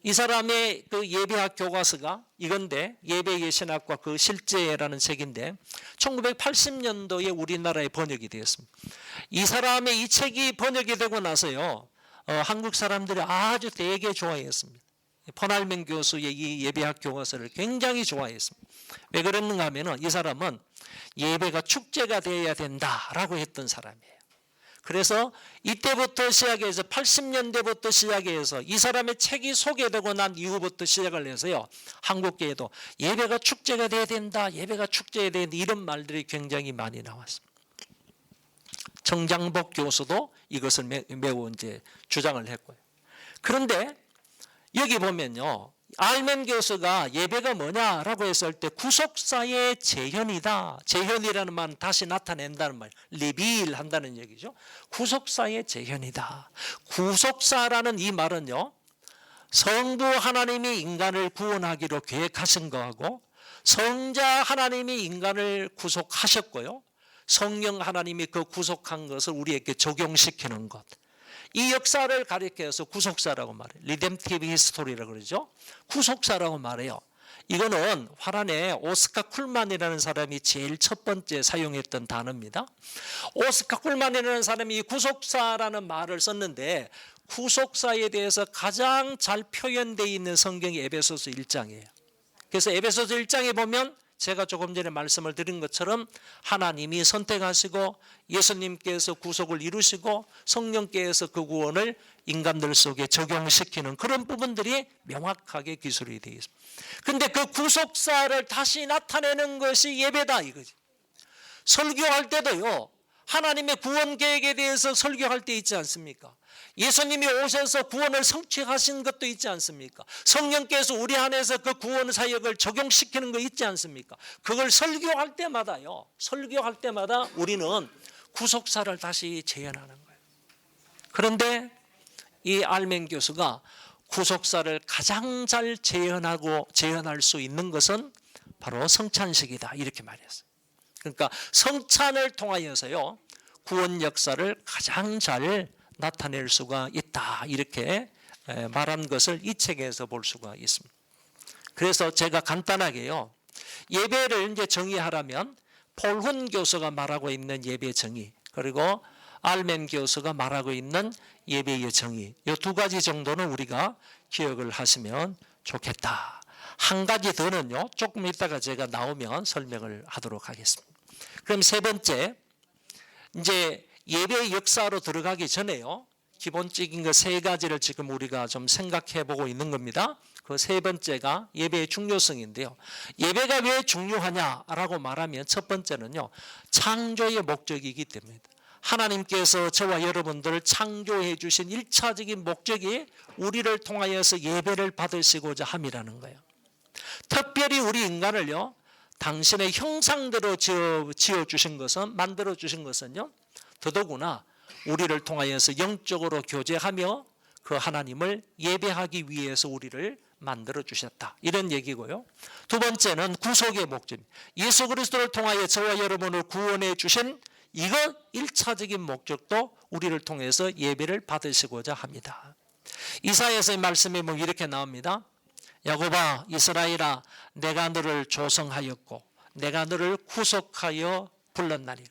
이 사람의 그 예배학 교과서가 이건데, 예배의 신학과 그 실제라는 책인데 1980년도에 우리나라에 번역이 되었습니다. 이 사람의 이 책이 번역이 되고 나서요, 한국 사람들이 아주 되게 좋아했습니다. 폰알멘 교수의 이 예배학 교과서를 굉장히 좋아했습니다. 왜 그랬는가 하면은 이 사람은 예배가 축제가 되어야 된다라고 했던 사람이에요. 그래서 이때부터 시작해서 80년대부터 시작해서 이 사람의 책이 소개되고 난 이후부터 시작을 해서요, 한국계에도 예배가 축제가 돼야 된다, 예배가 축제가 돼야 된다, 이런 말들이 굉장히 많이 나왔습니다. 정장복 교수도 이것을 매우 이제 주장을 했고요. 그런데 여기 보면요, 알멘 교수가 예배가 뭐냐라고 했을 때 구속사의 재현이다. 재현이라는 말은 다시 나타낸다는 말, 리빌 한다는 얘기죠. 구속사의 재현이다. 구속사라는 이 말은요, 성부 하나님이 인간을 구원하기로 계획하신 거하고, 성자 하나님이 인간을 구속하셨고요, 성령 하나님이 그 구속한 것을 우리에게 적용시키는 것, 이 역사를 가리켜서 구속사라고 말해요. 리뎀티브 히스토리라고 그러죠. 구속사라고 말해요. 이거는 화란에 오스카 쿨만이라는 사람이 제일 첫 번째 사용했던 단어입니다. 오스카 쿨만이라는 사람이 이 구속사라는 말을 썼는데, 구속사에 대해서 가장 잘 표현되어 있는 성경이 에베소서 1장이에요. 그래서 에베소서 1장에 보면 제가 조금 전에 말씀을 드린 것처럼 하나님이 선택하시고 예수님께서 구속을 이루시고 성령께서 그 구원을 인간들 속에 적용시키는 그런 부분들이 명확하게 기술이 되어 있습니다. 그런데 그 구속사를 다시 나타내는 것이 예배다 이거지. 설교할 때도요, 하나님의 구원 계획에 대해서 설교할 때 있지 않습니까? 예수님이 오셔서 구원을 성취하신 것도 있지 않습니까? 성령께서 우리 안에서 그 구원 사역을 적용시키는 거 있지 않습니까? 그걸 설교할 때마다요, 설교할 때마다 우리는 구속사를 다시 재현하는 거예요. 그런데 이 알멘 교수가 구속사를 가장 잘 재현할 수 있는 것은 바로 성찬식이다 이렇게 말했어요. 그러니까 성찬을 통하여서요, 구원 역사를 가장 잘 나타낼 수가 있다 이렇게 말한 것을 이 책에서 볼 수가 있습니다. 그래서 제가 간단하게요, 예배를 이제 정의하라면 폴훈 교수가 말하고 있는 예배 정의, 그리고 알멘 교수가 말하고 있는 예배의 정의, 이 두 가지 정도는 우리가 기억을 하시면 좋겠다. 한 가지 더는요, 조금 이따가 제가 나오면 설명을 하도록 하겠습니다. 그럼 세 번째, 이제 예배의 역사로 들어가기 전에요, 기본적인 그 세 가지를 지금 우리가 좀 생각해 보고 있는 겁니다. 그 세 번째가 예배의 중요성인데요. 예배가 왜 중요하냐라고 말하면 첫 번째는요, 창조의 목적이기 때문에 하나님께서 저와 여러분들을 창조해 주신 1차적인 목적이 우리를 통하여서 예배를 받으시고자 함이라는 거예요. 특별히 우리 인간을요, 당신의 형상대로 지어 주신 것은, 만들어 주신 것은요, 더더구나 우리를 통하여서 영적으로 교제하며 그 하나님을 예배하기 위해서 우리를 만들어 주셨다 이런 얘기고요. 두 번째는 구속의 목적, 예수 그리스도를 통하여 저와 여러분을 구원해 주신 이거 1차적인 목적도 우리를 통해서 예배를 받으시고자 합니다. 이사야서의 말씀이 뭐 이렇게 나옵니다. 야곱아 이스라엘아 내가 너를 조성하였고 내가 너를 구속하여 불렀나니.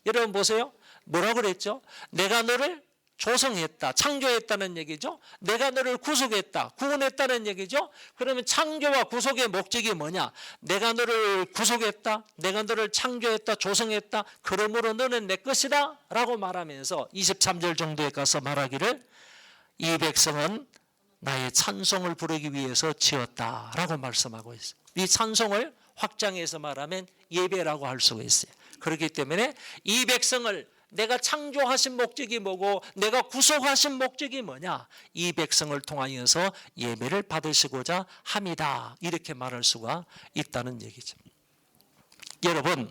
여러분 보세요. 뭐라고 그랬죠? 내가 너를 조성했다, 창조했다는 얘기죠. 내가 너를 구속했다, 구원했다는 얘기죠. 그러면 창조와 구속의 목적이 뭐냐? 내가 너를 구속했다, 내가 너를 창조했다, 조성했다, 그러므로 너는 내 것이다 라고 말하면서 23절 정도에 가서 말하기를 이 백성은 나의 찬송을 부르기 위해서 지었다 라고 말씀하고 있어요. 이 찬송을 확장해서 말하면 예배라고 할 수가 있어요. 그렇기 때문에 이 백성을 내가 창조하신 목적이 뭐고 내가 구속하신 목적이 뭐냐? 이 백성을 통하여서 예배를 받으시고자 함이다 이렇게 말할 수가 있다는 얘기죠. 여러분,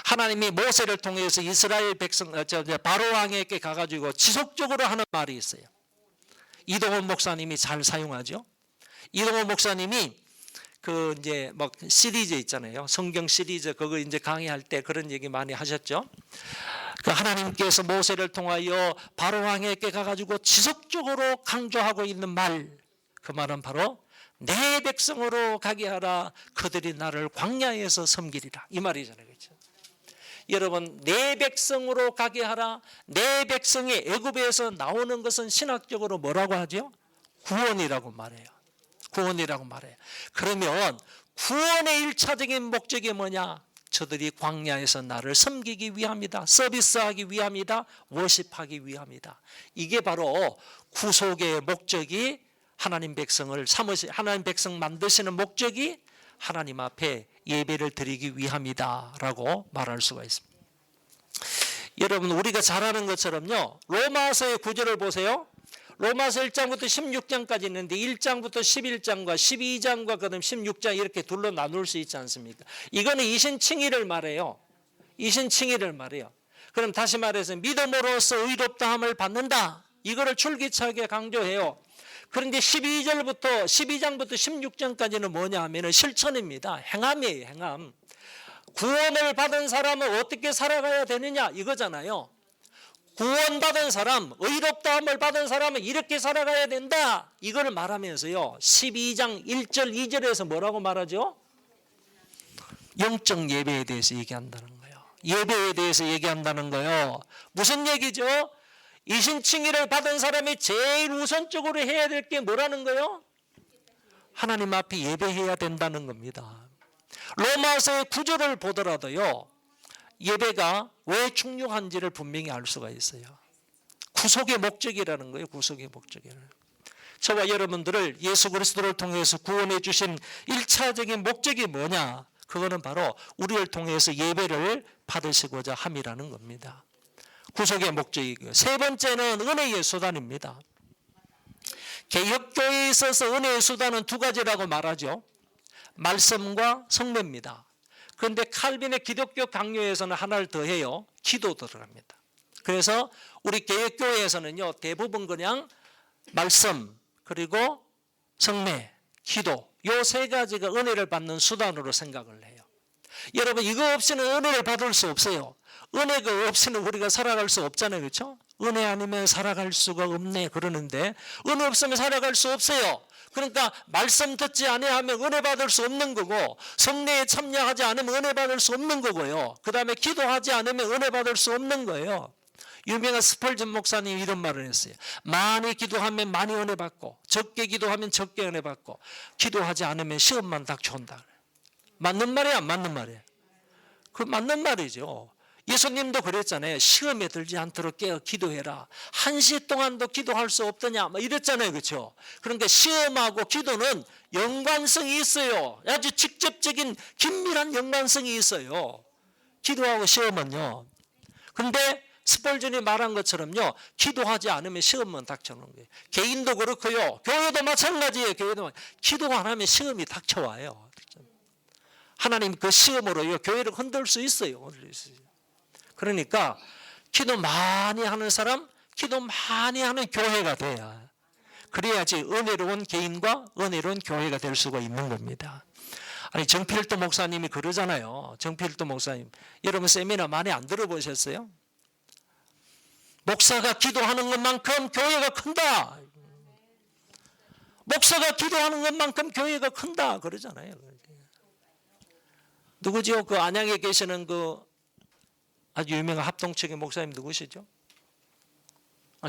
하나님이 모세를 통해서 이스라엘 백성 바로 왕에게 가가지고 지속적으로 하는 말이 있어요. 이동원 목사님이 잘 사용하죠. 이동원 목사님이 그 이제 막 시리즈 있잖아요. 성경 시리즈 그거 이제 강의할 때 그런 얘기 많이 하셨죠. 그 하나님께서 모세를 통하여 바로 왕에게 가가지고 지속적으로 강조하고 있는 말, 그 말은 바로 내 백성으로 가게 하라. 그들이 나를 광야에서 섬기리라. 이 말이잖아요. 그렇죠? 여러분, 내 백성으로 가게 하라. 내 백성이 애굽에서 나오는 것은 신학적으로 뭐라고 하죠? 구원이라고 말해요. 구원이라고 말해요. 그러면 구원의 일차적인 목적이 뭐냐? 저들이 광야에서 나를 섬기기 위함이다. 서비스하기 위함이다. 워십하기 위함이다. 이게 바로 구속의 목적이 하나님 백성을 하나님 백성 만드시는 목적이 하나님 앞에 예배를 드리기 위함이다라고 말할 수가 있습니다. 여러분, 우리가 잘 아는 것처럼요, 로마서의 구절을 보세요. 로마서 1장부터 16장까지 있는데 1장부터 11장과 12장과 그다음 16장 이렇게 둘로 나눌 수 있지 않습니까? 이거는 이신칭의를 말해요. 이신칭의를 말해요. 그럼 다시 말해서 믿음으로써 의롭다함을 받는다. 이거를 줄기차게 강조해요. 그런데 12장부터 16장까지는 뭐냐 하면 실천입니다. 행함이에요. 행함. 구원을 받은 사람은 어떻게 살아가야 되느냐 이거잖아요. 구원받은 사람, 의롭다함을 받은 사람은 이렇게 살아가야 된다. 이걸 말하면서요, 12장 1절 2절에서 뭐라고 말하죠? 영적 예배에 대해서 얘기한다는 거예요. 예배에 대해서 얘기한다는 거예요. 무슨 얘기죠? 이신칭의를 받은 사람이 제일 우선적으로 해야 될 게 뭐라는 거예요? 하나님 앞에 예배해야 된다는 겁니다. 로마서의 구절을 보더라도요, 예배가 왜 중요한지를 분명히 알 수가 있어요. 구속의 목적이라는 거예요. 구속의 목적이라는 거예요. 저와 여러분들을 예수 그리스도를 통해서 구원해 주신 1차적인 목적이 뭐냐? 그거는 바로 우리를 통해서 예배를 받으시고자 함이라는 겁니다. 구속의 목적이고요. 세 번째는 은혜의 수단입니다. 개혁교회에 있어서 은혜의 수단은 두 가지라고 말하죠. 말씀과 성례입니다. 그런데 칼빈의 기독교 강요에서는 하나를 더 해요. 기도 들어갑니다. 그래서 우리 개혁교회에서는요, 대부분 그냥 말씀 그리고 성례, 기도 요 세 가지가 은혜를 받는 수단으로 생각을 해요. 여러분, 이거 없이는 은혜를 받을 수 없어요. 은혜가 없이는 우리가 살아갈 수 없잖아요. 그렇죠? 은혜 아니면 살아갈 수가 없네 그러는데 은혜 없으면 살아갈 수 없어요. 그러니까 말씀 듣지 아니하면 은혜 받을 수 없는 거고, 성례에 참여하지 않으면 은혜 받을 수 없는 거고요. 그 다음에 기도하지 않으면 은혜 받을 수 없는 거예요. 유명한 스펄전 목사님이 이런 말을 했어요. 많이 기도하면 많이 은혜 받고, 적게 기도하면 적게 은혜 받고, 기도하지 않으면 시험만 닥쳐온다. 맞는 말이야, 안 맞는 말이야? 그 맞는 말이죠. 예수님도 그랬잖아요. 시험에 들지 않도록 깨어 기도해라. 1시 동안도 기도할 수 없더냐 뭐 이랬잖아요. 그렇죠? 그러니까 시험하고 기도는 연관성이 있어요. 아주 직접적인 긴밀한 연관성이 있어요. 기도하고 시험은요. 그런데 스펄전이 말한 것처럼요, 기도하지 않으면 시험만 닥쳐오는 거예요. 개인도 그렇고요, 교회도 마찬가지예요. 교회도 기도 안 하면 시험이 닥쳐와요. 하나님 그 시험으로요 교회를 흔들 수 있어요. 그러니까 기도 많이 하는 사람, 기도 많이 하는 교회가 돼야, 그래야지 은혜로운 개인과 은혜로운 교회가 될 수가 있는 겁니다. 아니, 정필도 목사님이 그러잖아요. 정필도 목사님, 여러분 세미나 많이 안 들어보셨어요? 목사가 기도하는 것만큼 교회가 큰다. 목사가 기도하는 것만큼 교회가 큰다 그러잖아요. 누구죠? 그 안양에 계시는 그 아주 유명한 합동측의 목사님 누구시죠?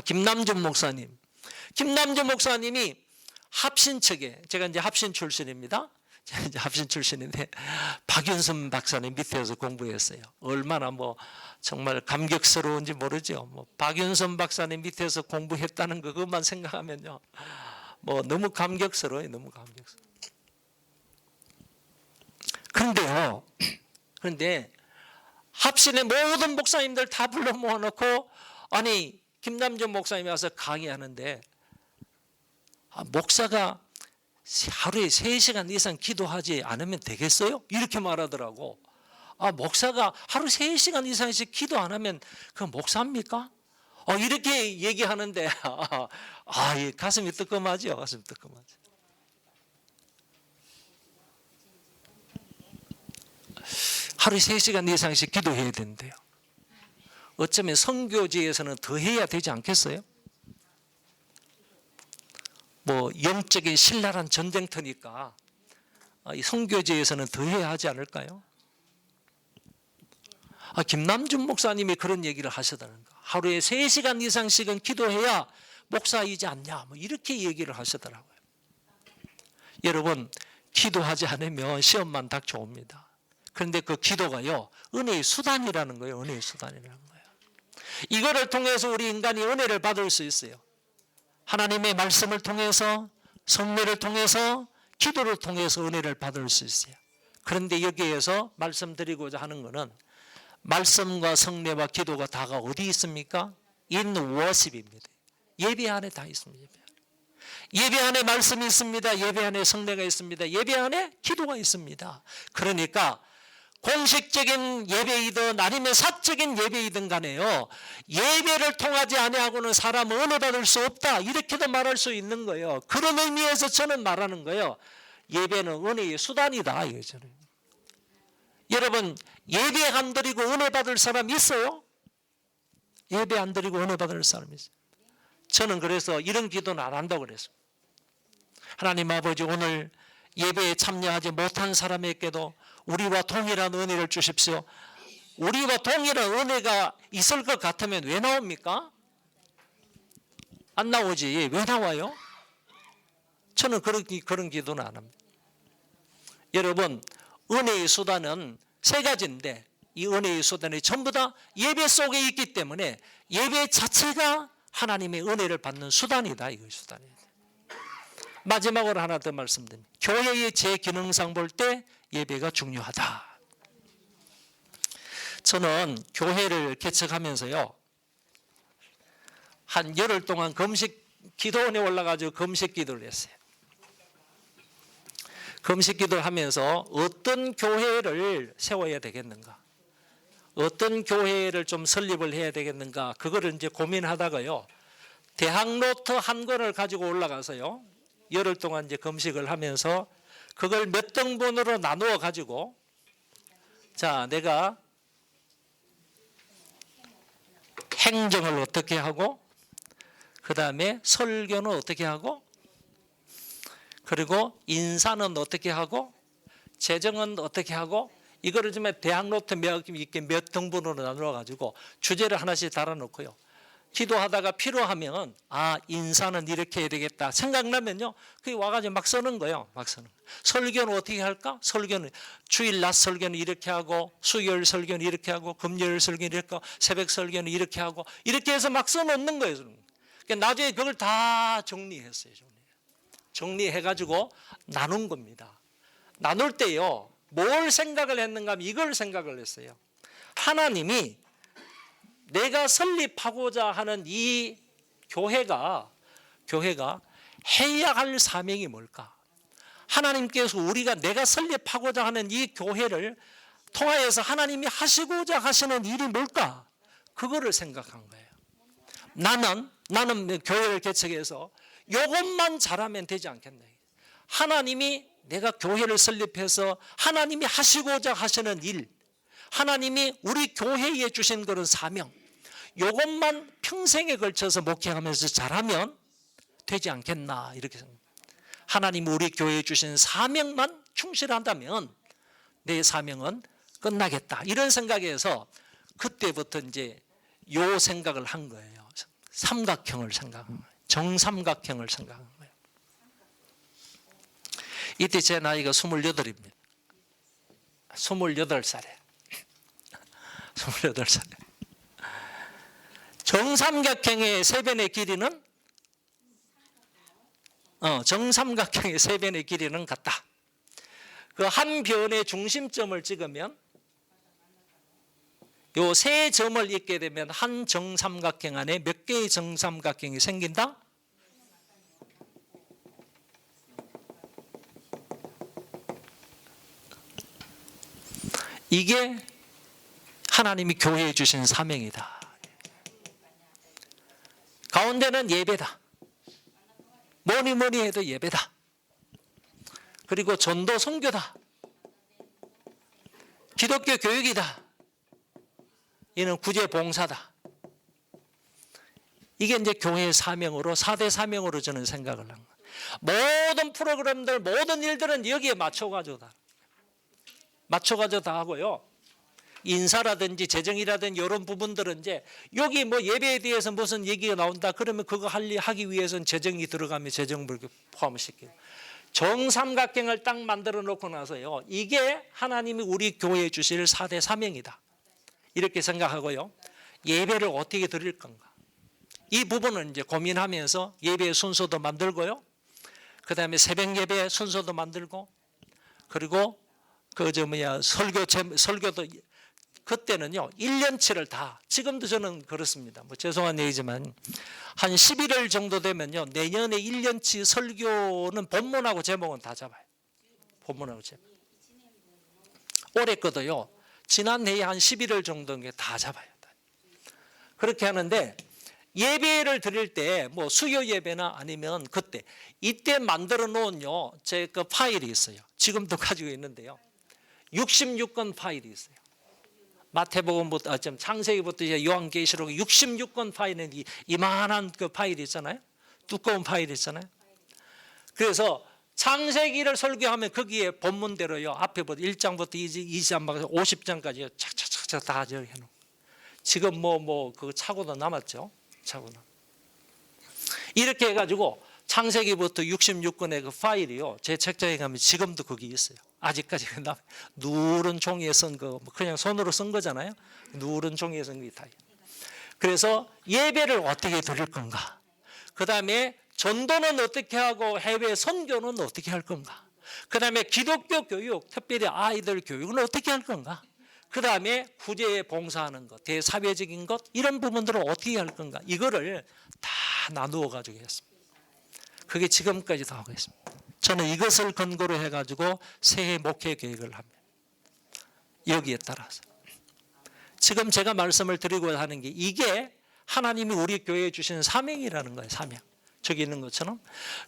김남준 목사님. 김남준 목사님이 합신 측에, 제가 이제 합신 출신입니다. 제가 이제 합신 출신인데 박윤선 박사님 밑에서 공부했어요. 얼마나 뭐 정말 감격스러운지 모르죠. 뭐 박윤선 박사님 밑에서 공부했다는 그것만 생각하면요, 뭐 너무 감격스러워요. 너무 감격스러워. 그런데 합신의 모든 목사님들 다 불러 모아놓고, 아니 김남준 목사님이 와서 강의하는데, 목사가 하루에 3시간 이상 기도하지 않으면 되겠어요? 이렇게 말하더라고. 목사가 하루 3시간 이상씩 기도 안 하면 그 목사입니까? 이렇게 얘기하는데 가슴이 뜨끔하죠. 가슴이 뜨끔하죠. 하루 3시간 이상씩 기도해야 된대요. 어쩌면 선교지에서는 더 해야 되지 않겠어요? 뭐 영적인 신랄한 전쟁터니까 이 선교지에서는 더 해야 하지 않을까요? 김남준 목사님이 그런 얘기를 하시다는 거. 하루에 3시간 이상씩은 기도해야 목사이지 않냐, 뭐 이렇게 얘기를 하시더라고요. 여러분, 기도하지 않으면 시험만 닥쳐옵니다. 그런데 그 기도가요, 은혜의 수단이라는 거예요. 은혜의 수단이라는 거예요. 이거를 통해서 우리 인간이 은혜를 받을 수 있어요. 하나님의 말씀을 통해서, 성례를 통해서, 기도를 통해서 은혜를 받을 수 있어요. 그런데 여기에서 말씀드리고자 하는 것은 말씀과 성례와 기도가 다가 어디 있습니까? In worship입니다. 예배 안에 다 있습니다. 예배 안에 말씀이 있습니다. 예배 안에 성례가 있습니다. 예배 안에 기도가 있습니다. 그러니까 공식적인 예배이든 아니면 사적인 예배이든 간에요, 예배를 통하지 아니하고는 사람은 은혜 받을 수 없다, 이렇게도 말할 수 있는 거예요. 그런 의미에서 저는 말하는 거예요. 예배는 은혜의 수단이다, 이거죠. 여러분, 예배 안 드리고 은혜 받을 사람 있어요? 예배 안 드리고 은혜 받을 사람 있어요? 저는 그래서 이런 기도는 안 한다고 그랬어요. 하나님 아버지, 오늘 예배에 참여하지 못한 사람에게도 우리와 동일한 은혜를 주십시오. 우리와 동일한 은혜가 있을 것 같으면 왜 나옵니까? 안 나오지. 왜 나와요? 저는 그런 기도는 안 합니다. 여러분, 은혜의 수단은 3가지인데 이 은혜의 수단이 전부 다 예배 속에 있기 때문에 예배 자체가 하나님의 은혜를 받는 수단이다. 이거 수단이다. 마지막으로 하나 더 말씀드립니다. 교회의 제 기능상 볼 때 예배가 중요하다. 저는 교회를 개척하면서요, 한 열흘 동안 기도원에 올라가서 금식 기도를 했어요. 금식 기도를 하면서 어떤 교회를 세워야 되겠는가, 어떤 교회를 좀 설립을 해야 되겠는가, 그거를 이제 고민하다가요, 대학노트 한 권을 가지고 올라가서요, 열흘 동안 이제 금식을 하면서 그걸 몇 등분으로 나누어 가지고, 자, 내가 행정을 어떻게 하고, 그 다음에 설교는 어떻게 하고, 그리고 인사는 어떻게 하고, 재정은 어떻게 하고, 이거를 좀 대학노트 몇 등분으로 나누어 가지고 주제를 하나씩 달아놓고요, 기도하다가 필요하면 인사는 이렇게 해야 되겠다 생각나면요, 그게 와가지고 막 쓰는 거예요. 막 쓰는. 설교는 어떻게 할까? 설교는 주일 낮 설교는 이렇게 하고, 수요일 설교는 이렇게 하고, 금요일 설교는 이렇게 하고, 새벽 설교는 이렇게 하고, 이렇게 해서 막 써놓는 거예요. 그러니까 나중에 그걸 다 정리했어요. 정리해가지고 나눈 겁니다. 나눌 때요, 뭘 생각을 했는가 하면 이걸 생각을 했어요. 하나님이 내가 설립하고자 하는 이 교회가 해야 할 사명이 뭘까? 하나님께서 내가 설립하고자 하는 이 교회를 통하여서 하나님이 하시고자 하시는 일이 뭘까? 그거를 생각한 거예요. 나는 교회를 개척해서 이것만 잘하면 되지 않겠나. 하나님이 내가 교회를 설립해서 하나님이 하시고자 하시는 일, 하나님이 우리 교회에 주신 그런 사명, 이것만 평생에 걸쳐서 목회하면서 잘하면 되지 않겠나, 이렇게 생각합니다. 하나님이 우리 교회에 주신 사명만 충실한다면 내 사명은 끝나겠다, 이런 생각에서 그때부터 이제 요 생각을 한 거예요. 삼각형을 생각한 거예요. 정삼각형을 생각한 거예요. 이때 제 나이가 28입니다. 28살에. 28살에. 정삼각형의 세 변의 길이는 정삼각형의 세 변의 길이는 같다. 그 한 변의 중심점을 찍으면 요 세 점을 있게 되면 한 정삼각형 안에 몇 개의 정삼각형이 생긴다? 이게 하나님이 교회에 주신 사명이다. 가운데는 예배다. 뭐니 해도 예배다. 그리고 전도 선교다. 기독교 교육이다. 이는 구제 봉사다. 이게 이제 교회의 사명으로 4대 사명으로 저는 생각을 한 거예요. 모든 프로그램들 모든 일들은 여기에 맞춰가지고 다 하고요. 인사라든지 재정이라든지 이런 부분들은 이제 여기 뭐 예배에 대해서 무슨 얘기가 나온다 그러면 그거 하기 위해서는 재정이 들어가면 재정을 포함을 시키고 정삼각형을 딱 만들어 놓고 나서요. 이게 하나님이 우리 교회에 주실 4대 사명이다. 이렇게 생각하고요. 예배를 어떻게 드릴 건가? 이 부분은 이제 고민하면서 예배의 순서도 만들고요. 그 다음에 새벽 예배 순서도 만들고 그리고 설교도 그때는요 1년치를 다 지금도 저는 그렇습니다. 뭐 죄송한 얘기지만 한 11월 정도 되면요 내년에 1년치 설교는 본문하고 제목은 다 잡아요. 본문하고 제목. 올해 거도요 지난해에 한 11월 정도는 다 잡아요. 그렇게 하는데 예배를 드릴 때 뭐 수요 예배나 아니면 그때 이때 만들어 놓은요 제 그 파일이 있어요. 지금도 가지고 있는데요. 66권 파일이 있어요. 마태복음부터 창세기부터 요한계시록 66권 파일은 이만한 그 파일이 있잖아요. 두꺼운 파일이 있잖아요. 그래서 창세기를 설교하면 거기에 본문대로요. 앞에부터 1장부터 2장부터 50장까지 착착착착 다 해놓고 지금 그거 차고도 남았죠. 차고는 이렇게 해가지고 창세기부터 66권의 그 파일이요. 제 책장에 가면 지금도 거기 있어요. 아직까지 누런 종이에 쓴 거 그냥 손으로 쓴 거잖아요. 누런 종이에 쓴 게 다. 그래서 예배를 어떻게 드릴 건가? 그 다음에 전도는 어떻게 하고 해외 선교는 어떻게 할 건가? 그 다음에 기독교 교육, 특별히 아이들 교육은 어떻게 할 건가? 그 다음에 구제에 봉사하는 것, 대사회적인 것 이런 부분들을 어떻게 할 건가? 이거를 다 나누어 가지고 했습니다. 그게 지금까지도 하고 있습니다. 저는 이것을 근거로 해가지고 새해 목회 계획을 합니다. 여기에 따라서 지금 제가 말씀을 드리고 하는 게 이게 하나님이 우리 교회에 주신 사명이라는 거예요. 사명. 저기 있는 것처럼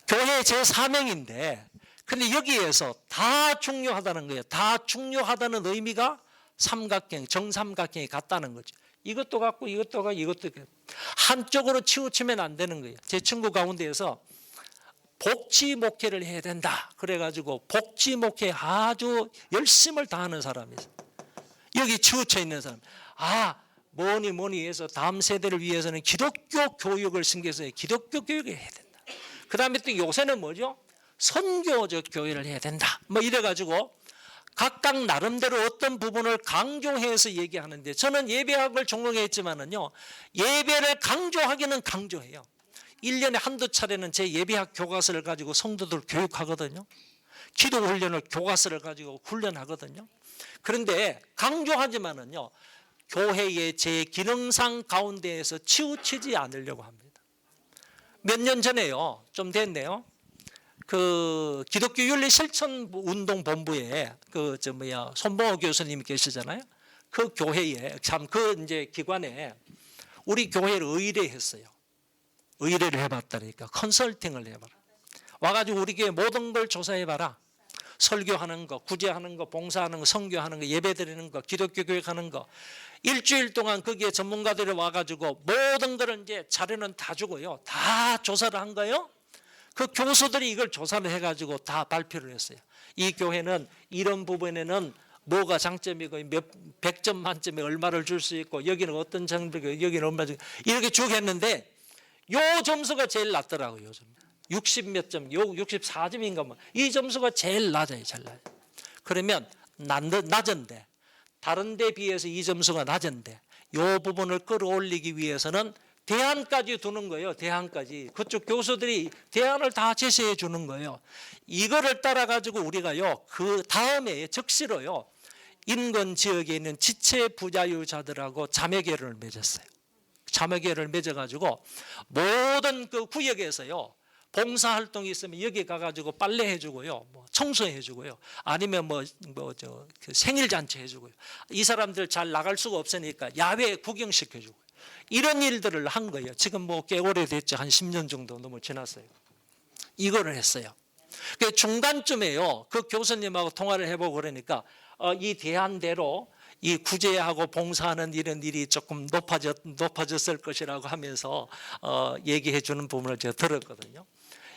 교회 제 사명인데 근데 여기에서 다 중요하다는 거예요. 다 중요하다는 의미가 삼각형, 정삼각형이 같다는 거죠. 이것도 같고 이것도 같고 이것도 같고 한쪽으로 치우치면 안 되는 거예요. 제 친구 가운데에서 복지 목회를 해야 된다. 그래가지고 복지 목회 아주 열심을 다하는 사람이 있어요. 여기 치우쳐 있는 사람. 뭐니 해서 다음 세대를 위해서는 기독교 교육을 신경써 기독교 교육을 해야 된다. 그 다음에 또 요새는 뭐죠? 선교적 교회를 해야 된다. 뭐 이래가지고 각각 나름대로 어떤 부분을 강조해서 얘기하는데 저는 예배학을 전공했지만은요 예배를 강조하기는 강조해요. 1년에 한두 차례는 제 예배학 교과서를 가지고 성도들 교육하거든요. 기도 훈련을 교과서를 가지고 훈련하거든요. 그런데 강조하지만은요 교회의 제 기능상 가운데에서 치우치지 않으려고 합니다. 몇 년 전에요, 좀 됐네요. 그 기독교 윤리 실천 운동 본부에 손봉호 교수님이 계시잖아요. 그 교회에 이제 기관에 우리 교회를 의뢰했어요. 의뢰를 해봤다니까 컨설팅을 해봐라. 와가지고 우리 교회 모든 걸 조사해봐라. 설교하는 거, 구제하는 거, 봉사하는 거, 선교하는 거, 예배드리는 거, 기독교 교육하는 거. 일주일 동안 거기에 전문가들이 와가지고 모든 거를 이제 자료는 다 주고요. 다 조사를 한 거예요. 그 교수들이 이걸 조사를 해가지고 다 발표를 했어요. 이 교회는 이런 부분에는 뭐가 장점이고 몇 100점 만점에 얼마를 줄 수 있고 여기는 어떤 장점이고 여기는 얼마 이렇게 쭉 했는데 요 점수가 제일 낮더라고요. 요즘 60 몇 점, 64점인가 뭐 이 점수가 제일 낮아요. 제일 낮아요. 그러면 낮은데 다른 데 비해서 이 점수가 낮은데 요 부분을 끌어올리기 위해서는 대안까지 두는 거예요. 대안까지. 그쪽 교수들이 대안을 다 제시해 주는 거예요. 이거를 따라 가지고 우리가요. 그 다음에 적시로요. 인근 지역에 있는 지체 부자유자들하고 자매계를 맺었어요. 자매계를 맺어 가지고 모든 그 구역에서요. 봉사활동이 있으면 여기 가가지고 빨래 해주고요, 뭐 청소해주고요, 아니면 그 생일잔치 해주고요. 이 사람들 잘 나갈 수가 없으니까 야외 구경시켜주고요. 이런 일들을 한 거예요. 지금 뭐 꽤 오래됐죠. 한 10년 정도 너무 지났어요. 이거를 했어요. 그 중간쯤에요. 그 교수님하고 통화를 해보고 그러니까 이 대안대로 이 구제하고 봉사하는 이런 일이 조금 높아졌을 것이라고 하면서 얘기해 주는 부분을 제가 들었거든요.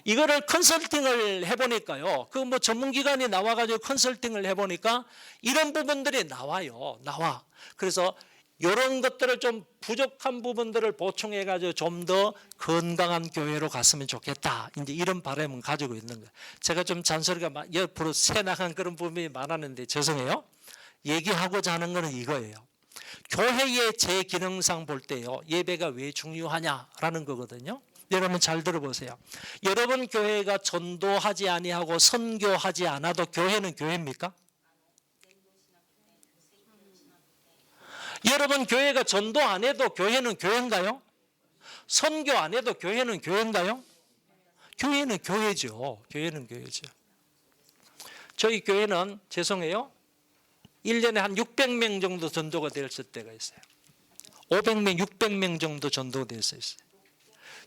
이거를 컨설팅을 해보니까요. 그 뭐 전문기관이 나와가지고 컨설팅을 해보니까 이런 부분들이 나와요. 나와. 그래서 이런 것들을 좀 부족한 부분들을 보충해가지고 좀 더 건강한 교회로 갔으면 좋겠다. 이제 이런 바람을 가지고 있는 거예요. 제가 좀 잔소리가 옆으로 새나간 그런 부분이 많았는데 죄송해요. 얘기하고자 하는 것은 이거예요. 교회의 제 기능상 볼 때요. 예배가 왜 중요하냐라는 거거든요. 여러분 잘 들어보세요. 여러분 교회가 전도하지 아니하고 선교하지 않아도 교회는 교회입니까? 여러분 교회가 전도 안 해도 교회는 교회인가요? 선교 안 해도 교회는 교회인가요? 교회는 교회죠. 교회는 교회죠. 저희 교회는 죄송해요. 1년에 한 600명 정도 전도가 됐을 때가 있어요. 500명, 600명 정도 전도가 됐어요.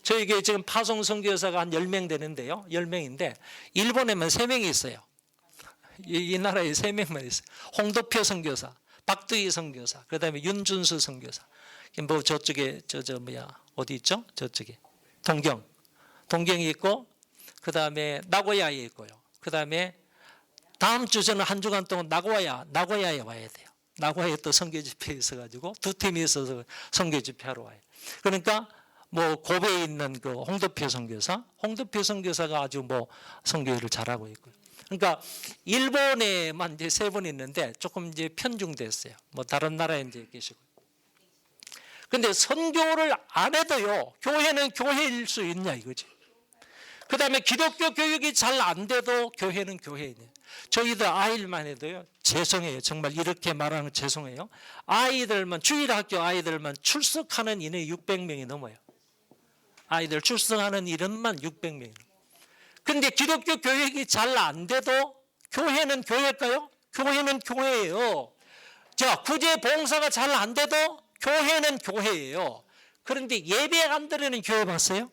저희 교회 지금 파송 선교사가 한 10명 되는데요. 10명인데 일본에만 3명이 있어요. 이 나라에 3명만 있어요. 홍도표 선교사, 박두희 선교사, 그다음에 윤준수 선교사. 뭐 저쪽에 어디 있죠? 저쪽에 동경이 있고, 그다음에 나고야에 있고요. 그다음에 다음 주 저는 한 주간 동안 나고야에 와야 돼요. 나고야에 또 선교 집회 있어가지고 두 팀이 있어서 선교 집회하러 와요. 그러니까 뭐 고베에 있는 그 홍도표 선교사가 아주 뭐 선교를 잘하고 있고요. 그러니까 일본에만 이제 3분 있는데 조금 이제 편중됐어요. 뭐 다른 나라에 이제 계시고. 근데 선교를 안 해도요, 교회는 교회일 수 있냐 이거지. 그 다음에 기독교 교육이 잘 안 돼도 교회는 교회이냐. 저희들 아이들만 해도요, 죄송해요. 정말 이렇게 말하는 건 죄송해요. 주일학교 아이들만 출석하는 인원이 600명이 넘어요. 아이들 출석하는 인원만 600명이 넘어요. 근데 기독교 교육이 잘 안 돼도 교회는 교회일까요? 교회는 교회예요. 자, 구제 봉사가 잘 안 돼도 교회는 교회예요. 그런데 예배 안 드리는 교회 봤어요?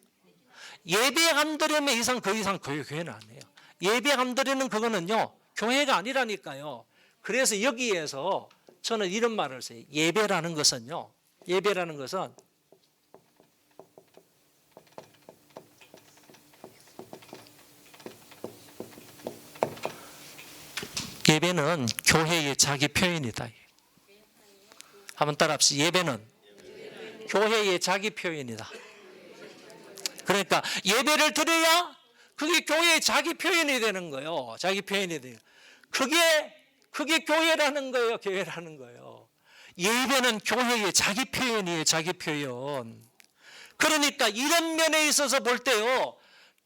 예배 안 드리면 그 이상 교회는 아니에요. 예배 안 드리는 그거는요, 교회가 아니라니까요. 그래서 여기에서 저는 이런 말을 써요. 예배라는 것은 예배는 교회의 자기 표현이다. 한번 따라합시다. 예배는 교회의 자기 표현이다. 그러니까 예배를 드려야 그게 교회의 자기 표현이 되는 거예요. 자기 표현이 돼요. 그게 교회라는 거예요. 교회라는 거예요. 예배는 교회의 자기 표현이에요. 자기 표현. 그러니까 이런 면에 있어서 볼 때요,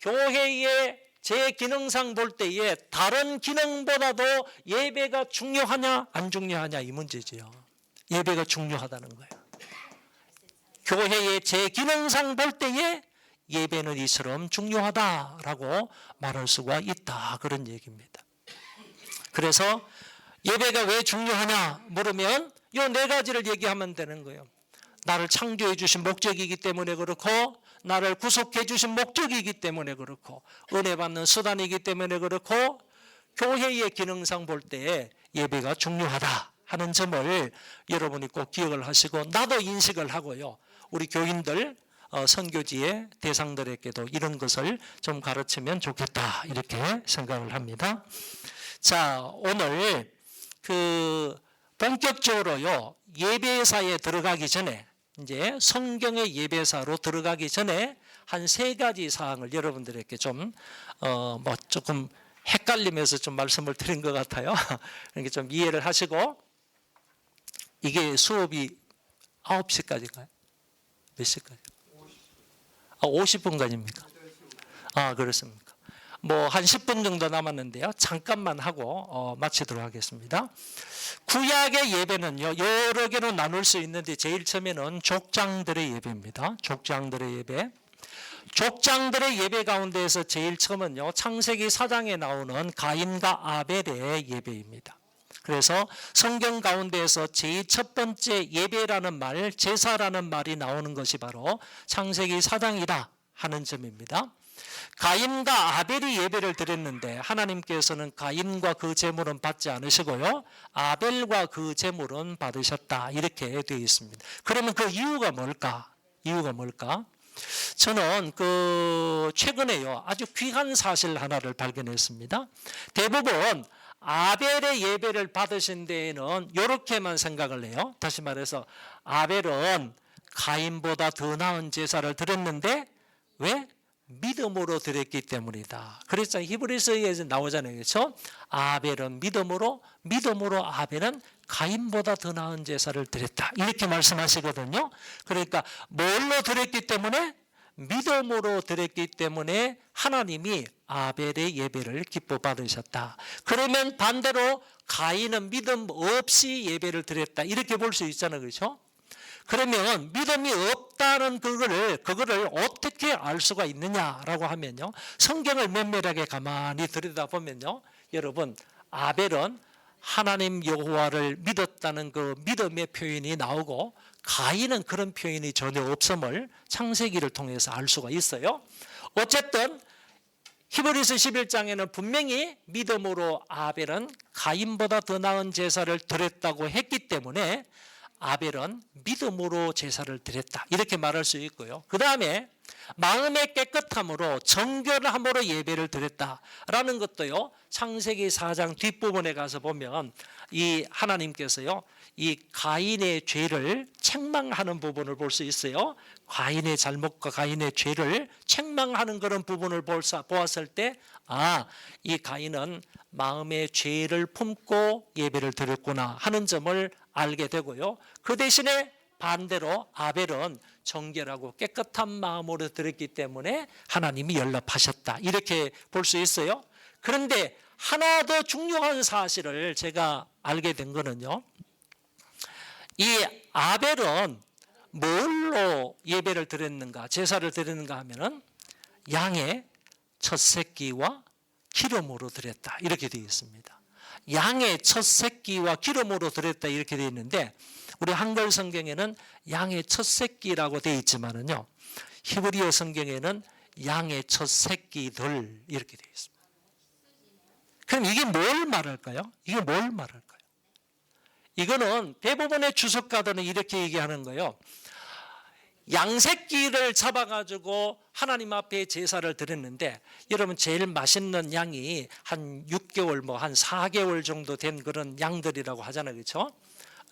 교회의 제 기능상 볼 때에 다른 기능보다도 예배가 중요하냐 안 중요하냐 이 문제지요. 예배가 중요하다는 거예요. 교회의 제 기능상 볼 때에 예배는 이처럼 중요하다라고 말할 수가 있다, 그런 얘기입니다. 그래서 예배가 왜 중요하냐 물으면 이 4가지를 얘기하면 되는 거예요. 나를 창조해 주신 목적이기 때문에 그렇고, 나를 구속해 주신 목적이기 때문에 그렇고, 은혜 받는 수단이기 때문에 그렇고, 교회의 기능상 볼 때 예배가 중요하다 하는 점을 여러분이 꼭 기억을 하시고, 나도 인식을 하고요, 우리 교인들 선교지의 대상들에게도 이런 것을 좀 가르치면 좋겠다, 이렇게 생각을 합니다. 자, 오늘 본격적으로요, 예배사에 들어가기 전에, 이제 성경의 예배사로 들어가기 전에 한 3가지 사항을 여러분들에게 좀 조금 헷갈리면서 좀 말씀을 드린 것 같아요. 그러니까 좀 이해를 하시고, 이게 수업이 9시까지인가요? 몇 시까지? 50분간입니까? 그렇습니까? 뭐 한 10분 정도 남았는데요. 잠깐만 하고 마치도록 하겠습니다. 구약의 예배는요, 여러 개로 나눌 수 있는데 제일 처음에는 족장들의 예배입니다. 족장들의 예배. 족장들의 예배 가운데에서 제일 처음은요, 창세기 4장에 나오는 가인과 아벨의 예배입니다. 그래서 성경 가운데에서 제일 첫 번째 예배라는 말, 제사라는 말이 나오는 것이 바로 창세기 4장이다 하는 점입니다. 가인과 아벨이 예배를 드렸는데 하나님께서는 가인과 그 제물은 받지 않으시고요, 아벨과 그 제물은 받으셨다, 이렇게 되어 있습니다. 그러면 그 이유가 뭘까? 저는 최근에요, 아주 귀한 사실 하나를 발견했습니다. 대부분 아벨의 예배를 받으신 데에는 이렇게만 생각을 해요. 다시 말해서 아벨은 가인보다 더 나은 제사를 드렸는데 왜? 믿음으로 드렸기 때문이다. 그래서 히브리서에서 나오잖아요, 그렇죠? 아벨은 믿음으로 아벨은 가인보다 더 나은 제사를 드렸다, 이렇게 말씀하시거든요. 그러니까 뭘로 드렸기 때문에? 믿음으로 드렸기 때문에 하나님이 아벨의 예배를 기뻐 받으셨다. 그러면 반대로 가인은 믿음 없이 예배를 드렸다, 이렇게 볼 수 있잖아요, 그렇죠? 그러면 믿음이 없다는 그거를 어떻게 알 수가 있느냐라고 하면요, 성경을 면밀하게 가만히 들여다보면요, 여러분, 아벨은 하나님 여호와를 믿었다는 그 믿음의 표현이 나오고 가인은 그런 표현이 전혀 없음을 창세기를 통해서 알 수가 있어요. 어쨌든 히브리서 11장에는 분명히 믿음으로 아벨은 가인보다 더 나은 제사를 드렸다고 했기 때문에 아벨은 믿음으로 제사를 드렸다, 이렇게 말할 수 있고요. 그 다음에 마음의 깨끗함으로 정결함으로 예배를 드렸다라는 것도요, 창세기 4장 뒷부분에 가서 보면 이 하나님께서요, 이 가인의 죄를 책망하는 부분을 볼 수 있어요. 가인의 잘못과 가인의 죄를 책망하는 그런 부분을 보았을 때, 이 가인은 마음의 죄를 품고 예배를 드렸구나 하는 점을 알게 되고요. 그 대신에 반대로 아벨은 정결하고 깨끗한 마음으로 드렸기 때문에 하나님이 연락하셨다, 이렇게 볼 수 있어요. 그런데 하나 더 중요한 사실을 제가 알게 된 거는요, 이 아벨은 뭘로 예배를 드렸는가, 제사를 드렸는가 하면은 양의 첫 새끼와 기름으로 드렸다, 이렇게 되어 있습니다. 양의 첫 새끼와 기름으로 드렸다, 이렇게 되어 있는데 우리 한글 성경에는 양의 첫 새끼라고 되어 있지만은요, 히브리어 성경에는 양의 첫 새끼들, 이렇게 되어 있습니다. 그럼 이게 뭘 말할까요? 이거는 대부분의 주석가들은 이렇게 얘기하는 거예요. 양새끼를 잡아가지고 하나님 앞에 제사를 드렸는데, 여러분 제일 맛있는 양이 한 6개월 한 4개월 정도 된 그런 양들이라고 하잖아요, 그렇죠?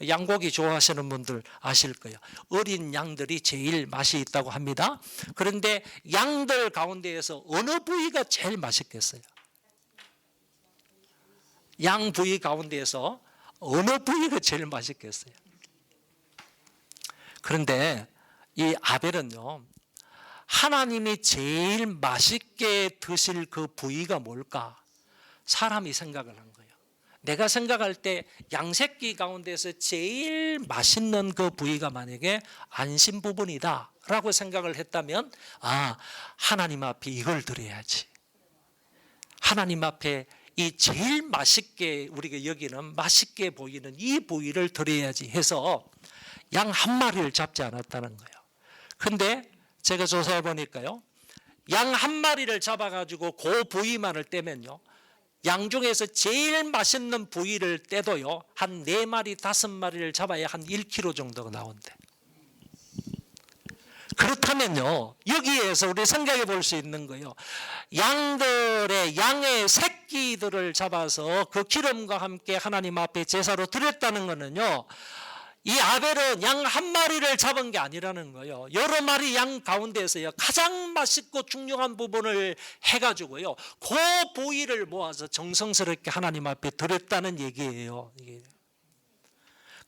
양고기 좋아하시는 분들 아실 거예요. 어린 양들이 제일 맛이 있다고 합니다. 그런데 양들 가운데에서 어느 부위가 제일 맛있겠어요? 양 부위 가운데에서 어느 부위가 제일 맛있겠어요? 그런데 이 아벨은요, 하나님이 제일 맛있게 드실 그 부위가 뭘까? 사람이 생각을 한 거예요. 내가 생각할 때 양새끼 가운데서 제일 맛있는 그 부위가 만약에 안심 부분이다 라고 생각을 했다면, 하나님 앞에 이걸 드려야지, 하나님 앞에 이 제일 맛있게 우리가 여기는 맛있게 보이는 이 부위를 드려야지 해서 양 한 마리를 잡지 않았다는 거예요. 근데 제가 조사해 보니까요, 양 한 마리를 잡아가지고 그 부위만을 떼면요, 양 중에서 제일 맛있는 부위를 떼도요, 한 4마리 5마리를 잡아야 한 1kg 정도가 나온대. 그렇다면요, 여기에서 우리 생각해 볼 수 있는 거예요. 양의 새끼들을 잡아서 그 기름과 함께 하나님 앞에 제사로 드렸다는 것은요, 이 아벨은 양 한 마리를 잡은 게 아니라는 거예요. 여러 마리 양 가운데에서요, 가장 맛있고 중요한 부분을 해가지고요, 그 부위를 모아서 정성스럽게 하나님 앞에 드렸다는 얘기예요. 이게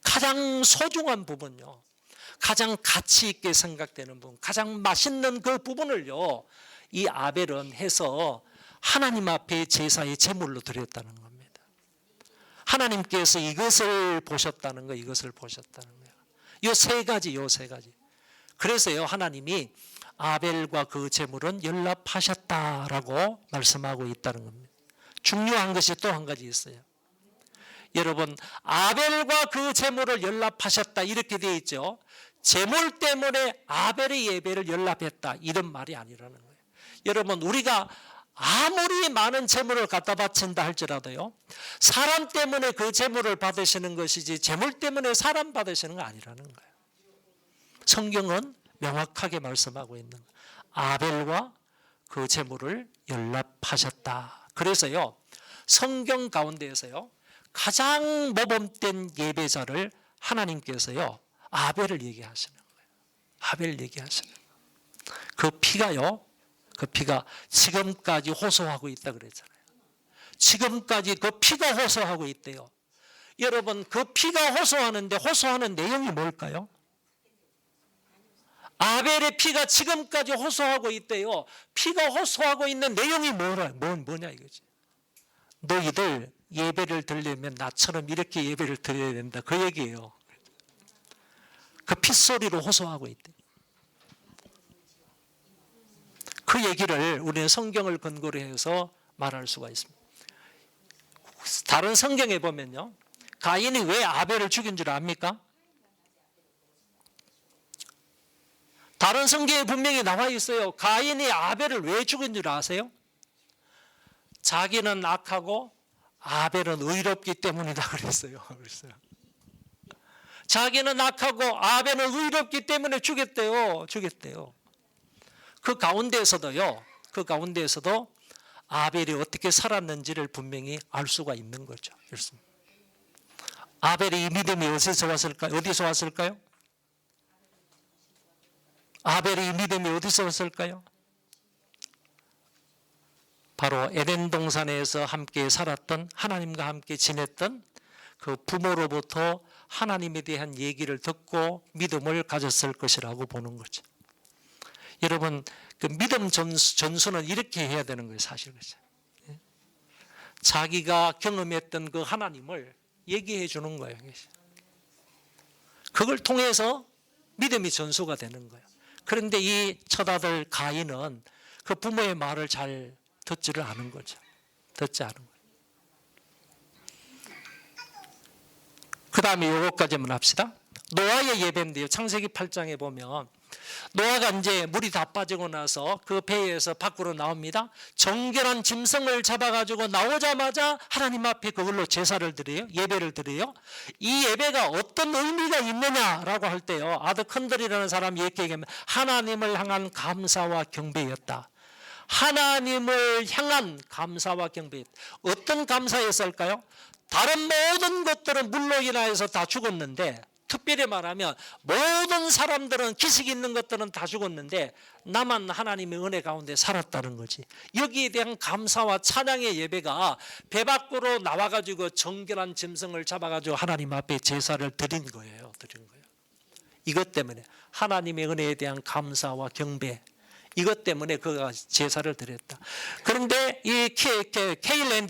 가장 소중한 부분요, 가장 가치 있게 생각되는 부분, 가장 맛있는 그 부분을요, 이 아벨은 해서 하나님 앞에 제사의 제물로 드렸다는 겁니다. 하나님께서 이것을 보셨다는 거예요. 요 세 가지. 그래서요, 하나님이 아벨과 그 제물은 연락하셨다라고 말씀하고 있다는 겁니다. 중요한 것이 또 한 가지 있어요. 여러분, 아벨과 그 제물을 연락하셨다 이렇게 되어 있죠. 제물 때문에 아벨의 예배를 연락했다 이런 말이 아니라는 거예요. 여러분 우리가 아무리 많은 재물을 갖다 바친다 할지라도요, 사람 때문에 그 재물을 받으시는 것이지 재물 때문에 사람 받으시는 거 아니라는 거예요. 성경은 명확하게 말씀하고 있는 거예요. 아벨과 그 재물을 연락하셨다. 그래서요, 성경 가운데에서요 가장 모범된 예배자를 하나님께서요 아벨을 얘기하시는 거예요. 아벨 얘기하시는 거예요. 그 피가요, 그 피가 지금까지 호소하고 있다 그랬잖아요. 지금까지 그 피가 호소하고 있대요. 여러분 그 피가 호소하는데 호소하는 내용이 뭘까요? 아벨의 피가 지금까지 호소하고 있대요. 피가 호소하고 있는 내용이 뭐냐 이거지. 너희들 예배를 드리려면 나처럼 이렇게 예배를 드려야 된다. 그 얘기예요. 그 핏소리로 호소하고 있대. 그 얘기를 우리는 성경을 근거로 해서 말할 수가 있습니다. 다른 성경에 보면요, 가인이 왜 아벨을 죽인 줄 압니까? 다른 성경에 분명히 나와 있어요. 가인이 아벨을 왜 죽인 줄 아세요? 자기는 악하고 아벨은 의롭기 때문이다 그랬어요. 자기는 악하고 아벨은 의롭기 때문에 죽였대요. 그 가운데에서도 아벨이 어떻게 살았는지를 분명히 알 수가 있는 거죠. 그렇습니다. 아벨이 이 믿음이 어디서 왔을까요? 아벨이 이 믿음이 어디서 왔을까요? 바로 에덴 동산에서 함께 살았던, 하나님과 함께 지냈던 그 부모로부터 하나님에 대한 얘기를 듣고 믿음을 가졌을 것이라고 보는 거죠. 여러분 그 믿음 전수는 이렇게 해야 되는 거예요. 사실 그죠? 자기가 경험했던 그 하나님을 얘기해 주는 거예요. 그걸 통해서 믿음이 전수가 되는 거예요. 그런데 이 처다들 가인은 그 부모의 말을 잘 듣지를 않은 거죠. 듣지 않은 거예요. 그 다음에 요것까지만 합시다. 노아의 예배인데요. 창세기 8장에 보면 노아가 이제 물이 다 빠지고 나서 그 배에서 밖으로 나옵니다. 정결한 짐승을 잡아가지고 나오자마자 하나님 앞에 그걸로 제사를 드려요. 예배를 드려요. 이 예배가 어떤 의미가 있느냐라고 할 때요, 아드컨들이라는 사람이 이렇게 얘기하면 하나님을 향한 감사와 경배였다. 하나님을 향한 감사와 경배. 어떤 감사였을까요? 다른 모든 것들은 물로 인하여서 다 죽었는데, 특별히 말하면 모든 사람들은 기식 있는 것들은 다 죽었는데 나만 하나님의 은혜 가운데 살았다는 거지. 여기에 대한 감사와 찬양의 예배가 배 밖으로 나와가지고 정결한 짐승을 잡아가지고 하나님 앞에 제사를 드린 거예요. 이것 때문에 하나님의 은혜에 대한 감사와 경배, 이것 때문에 그가 제사를 드렸다. 그런데 이 케일렌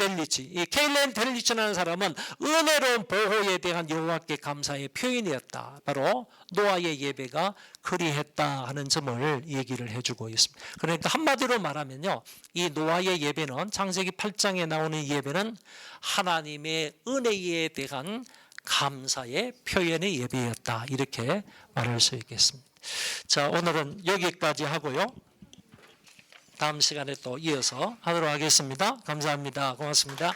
델리치라는 사람은 은혜로운 보호에 대한 여호와께 감사의 표현이었다. 바로 노아의 예배가 그리했다 하는 점을 얘기를 해주고 있습니다. 그러니까 한마디로 말하면요, 이 노아의 예배는, 창세기 8장에 나오는 예배는 하나님의 은혜에 대한 감사의 표현의 예배였다. 이렇게 말할 수 있겠습니다. 자, 오늘은 여기까지 하고요. 다음 시간에 또 이어서 하도록 하겠습니다. 감사합니다. 고맙습니다.